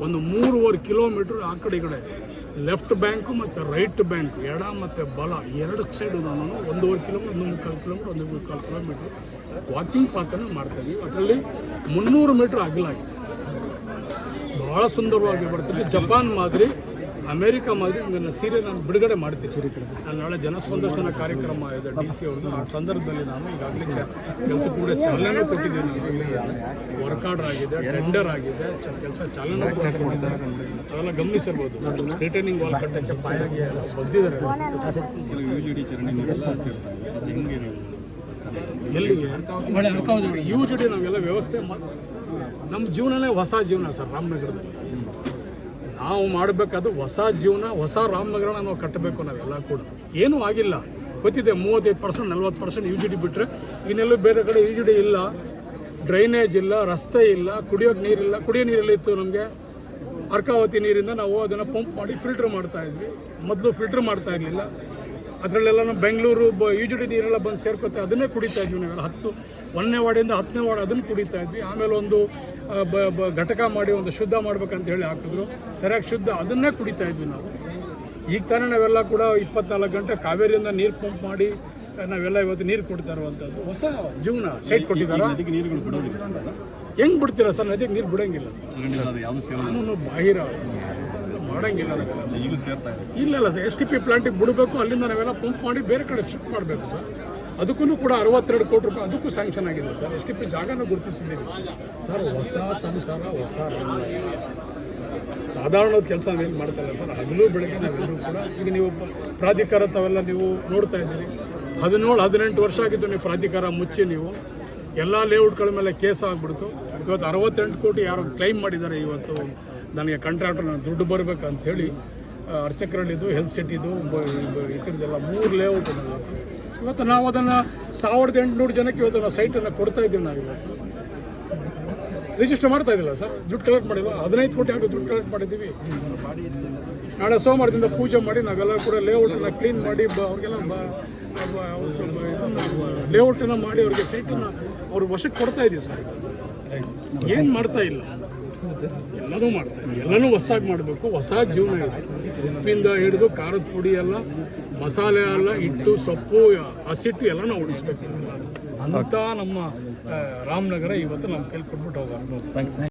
ಒಂದು 3.5 ಕಿಲೋಮೀಟ್ರ್ ಆ ಕಡೆ ಈ ಕಡೆ ಲೆಫ್ಟ್ ಬ್ಯಾಂಕು ಮತ್ತು ರೈಟ್ ಬ್ಯಾಂಕ್, ಎಡ ಮತ್ತು ಬಲ 2 ಸೈಡು ನಾನು 1.5 ಕಿಲೋಮೀಟ್ರ್, 1.25 ಕಿಲೋಮೀಟ್ರ್, 1.25 ಕಿಲೋಮೀಟ್ರ್ ವಾಕಿಂಗ್ ಪಾತನ್ನು ಮಾಡ್ತಾಯಿದ್ದೀವಿ. ಅದರಲ್ಲಿ 300 ಮೀಟ್ರ್ ಅಗಲಾಗಿದೆ, ಭಾಳ ಸುಂದರವಾಗಿ ಬರ್ತದೆ. ಜಪಾನ್ ಮಾದರಿ, ಅಮೇರಿಕ ಮಾದರಿ ನನ್ನ ಸೀರೆ ನಾನು ಬಿಡುಗಡೆ ಮಾಡ್ತೀನಿ. ನಾನು ನಾಳೆ ಜನಸ್ಪಂದರ್ಶನ ಕಾರ್ಯಕ್ರಮ ಇದೆ DC ಅವ್ರದ್ದು. ಆ ಸಂದರ್ಭದಲ್ಲಿ ನಾನು ಈಗಾಗಲೇ ಕೆಲಸ ಕೂಡ ಚಾಲನೆ ಕೊಟ್ಟಿದ್ದೀನಿ. ವರ್ಕ್ ಆರ್ಡರ್ ಆಗಿದೆ, ಟೆಂಡರ್ ಆಗಿದೆ, ಕೆಲಸ ಚಾಲನೆ ಕೊಟ್ಟಿದ್ದಾರೆ. ಅವೆಲ್ಲ ಗಮನಿಸಿರ್ಬೋದು. ರಿಟರ್ನಿಂಗ್ ವಾಲ್ ಕಟ್ಟಕ್ಕೆ ಪಾಯಾಗಿ ಬಂದಿದ್ದಾರೆ. UGD ಚರಂಡಿ ನೀರೆಲ್ಲ ಸೇರ್ತಾರೆ, ಅದು ಹೆಂಗೆ ನೀವು ಎಲ್ಲಿಗೆ UGD ನಾವೆಲ್ಲ ವ್ಯವಸ್ಥೆ ನಮ್ಮ ಜೀವನನೇ ಹೊಸ ಜೀವನ ಸರ್. ರಾಮನಗರದಲ್ಲಿ ನಾವು ಮಾಡಬೇಕಾದ ಹೊಸ ಜೀವನ, ಹೊಸ ರಾಮನಗರನ ನಾವು ಕಟ್ಟಬೇಕು. ನಾವೆಲ್ಲ ಕೂಡ ಏನೂ ಆಗಿಲ್ಲ, ಗೊತ್ತಿದೆ. 35%, 40% UGD ಬಿಟ್ಟರೆ ಇನ್ನೆಲ್ಲೂ ಬೇರೆ ಕಡೆ UGD ಇಲ್ಲ. ಡ್ರೈನೇಜ್ ಇಲ್ಲ, ರಸ್ತೆ ಇಲ್ಲ, ಕುಡಿಯೋಕ್ಕೆ ನೀರಿಲ್ಲ. ಕುಡಿಯೋ ನೀರೆಲ್ಲಿತ್ತು ನಮಗೆ? ಅರ್ಕಾವತಿ ನೀರಿಂದ ನಾವು ಅದನ್ನು ಪಂಪ್ ಮಾಡಿ ಫಿಲ್ಟ್ರ್ ಮಾಡ್ತಾಯಿದ್ವಿ. ಮೊದಲು ಫಿಲ್ಟ್ರ್ ಮಾಡ್ತಾ ಇರಲಿಲ್ಲ, ಅದರಲ್ಲೆಲ್ಲ ನಮ್ಮ ಬೆಂಗಳೂರು UGD ನೀರೆಲ್ಲ ಬಂದು ಸೇರ್ಕೊತಾ ಅದನ್ನೇ ಕುಡಿತಾ ಇದ್ವಿ ನಾವೆಲ್ಲ 1ನೇ ವಾರ್ಡಿಂದ 10ನೇ ವಾರ್ಡ್ ಅದನ್ನು ಕುಡಿತಾ ಇದ್ವಿ. ಆಮೇಲೆ ಒಂದು ಘಟಕ ಮಾಡಿ ಒಂದು ಶುದ್ಧ ಮಾಡ್ಬೇಕಂತ ಹೇಳಿ ಹಾಕಿದ್ರು, ಸರಿಯಾಗಿ ಶುದ್ಧ ಅದನ್ನೇ ಕುಡಿತಾ ಇದ್ವಿ ನಾವು. ಈಗ ತಾನೇ ನಾವೆಲ್ಲ ಕೂಡ 24 ಗಂಟೆ ಕಾವೇರಿಯಿಂದ ನೀರು ಪಂಪ್ ಮಾಡಿ ನಾವೆಲ್ಲ ಇವತ್ತು ನೀರು ಕೊಡ್ತಾ ಇರುವಂಥದ್ದು ಹೊಸ ಜೀವನ ಸೈಟ್ ಕೊಟ್ಟಿದ್ದಾರೆ. ನದಿಗೆ ನೀರುಗಳು ಬಿಡೋದಿಲ್ಲ ಸರ್, ಹೆಂಗೆ ಬಿಡ್ತೀರಾ ಸರ್? ನದಿಗೆ ನೀರು ಬಿಡೋಂಗಿಲ್ಲ ಸರ್, ಅದು ಯಾವುದು ಸೇವೆ ಕಾನೂನು ಬಾಹಿರ ಮಾಡೋಂಗಿಲ್ಲ. ಈಗಲೂ ಸೇರ್ತಾ ಇದೆ. ಇಲ್ಲ ಸರ್, STP ಪ್ಲಾಂಟಿಗೆ ಬಿಡಬೇಕು, ಅಲ್ಲಿಂದ ನಾವೆಲ್ಲ ಪಂಪ್ ಮಾಡಿ ಬೇರೆ ಕಡೆ ಶಿಫ್ಟ್ ಮಾಡಬೇಕು ಸರ್. ಅದಕ್ಕೂ ಕೂಡ 62 ಕೋಟಿ ರೂಪಾಯಿ ಅದಕ್ಕೂ ಸ್ಯಾಂಕ್ಷನ್ ಆಗಿದೆ ಸರ್. STP ಜಾಗನೂ ಗುರುತಿಸಿದ್ದೀವಿ ಸರ್. ಹೊಸ ಸಂಸಾರ, ಹೊಸ ಸಾಧಾರಣದ ಕೆಲಸ ನಾವೇನು ಮಾಡ್ತಾಯಿಲ್ಲ ಸರ್. ಹಗಲು ಬೆಳಗ್ಗೆ ನಾವೆಲ್ಲರೂ ಕೂಡ ಈಗ ನೀವು ಪ್ರಾಧಿಕಾರ ತಾವೆಲ್ಲ ನೀವು ನೋಡ್ತಾ ಇದ್ದೀರಿ. 17-18 ವರ್ಷ ಆಗಿದ್ದು ನೀವು ಪ್ರಾಧಿಕಾರ ಮುಚ್ಚಿ ನೀವು ಎಲ್ಲ ಲೇಔಟ್ಗಳ ಮೇಲೆ ಕೇಸ್ ಆಗಿಬಿಡ್ತು. ಇವತ್ತು 68 ಕೋಟಿ ಯಾರೋ ಕ್ಲೈಮ್ ಮಾಡಿದ್ದಾರೆ. ಇವತ್ತು ನನಗೆ ಕಾಂಟ್ರಾಕ್ಟರ್ ದುಡ್ಡು ಬರಬೇಕಂತೇಳಿ ಅರ್ಚಕರಳ್ಳಿದು, ಹೆಲ್ತ್ ಸಿಟಿದು, ಈ ಥರದ್ದೆಲ್ಲ 3 ಲೇಔಟ್ ಇವತ್ತು ನಾವು ಅದನ್ನು 1800 ಜನಕ್ಕೆ ಇವತ್ತು ನಾವು ಸೈಟನ್ನು ಕೊಡ್ತಾ ಇದ್ದೀವಿ. ನಾವು ಇವತ್ತು ರಿಜಿಸ್ಟರ್ ಮಾಡ್ತಾ ಇದ್ದಿಲ್ಲ ಸರ್, ದುಡ್ಡು ಕಲೆಕ್ಟ್ ಮಾಡಿಲ್ಲ. 15 ಕೋಟಿ ಆಗಿ ದುಡ್ಡು ಕಲೆಕ್ಟ್ ಮಾಡಿದ್ದೀವಿ. ನಾಳೆ ಸೋಮವಾರದಿಂದ ಪೂಜೆ ಮಾಡಿ ನಾವೆಲ್ಲ ಕೂಡ ಲೇಔಟನ್ನು ಕ್ಲೀನ್ ಮಾಡಿ ಅವ್ರಿಗೆಲ್ಲ ಲೇಔಟನ್ನು ಮಾಡಿ ಅವ್ರಿಗೆ ಸೈಟನ್ನು ಅವ್ರ ವಶಕ್ಕೆ ಕೊಡ್ತಾ ಇದ್ದೀವಿ ಸರ್. ಏನು ಮಾಡ್ತಾ ಇಲ್ಲ, ಎಲ್ಲನೂ ಮಾಡ್ತಾ ಇದ್ದೀವಿ. ಎಲ್ಲನೂ ಹೊಸದಾಗಿ ಮಾಡಬೇಕು, ಹೊಸ ಜೀವನ ಇದೆ. ಉಪ್ಪಿಂದ ಹಿಡಿದು ಖಾರದ ಪುಡಿ ಎಲ್ಲ, ಮಸಾಲೆ ಎಲ್ಲ, ಹಿಟ್ಟು, ಸೊಪ್ಪು, ಹಸಿಟ್ಟು ಎಲ್ಲನೂ ಉಳಿಸ್ಬೇಕು ಅಂತ ನಮ್ಮ ರಾಮನಗರ ಇವತ್ತು ನಮ್ಮ ಕೈಲಿ ಕೊಟ್ಬಿಟ್ಟು ಹೋಗೋಣ.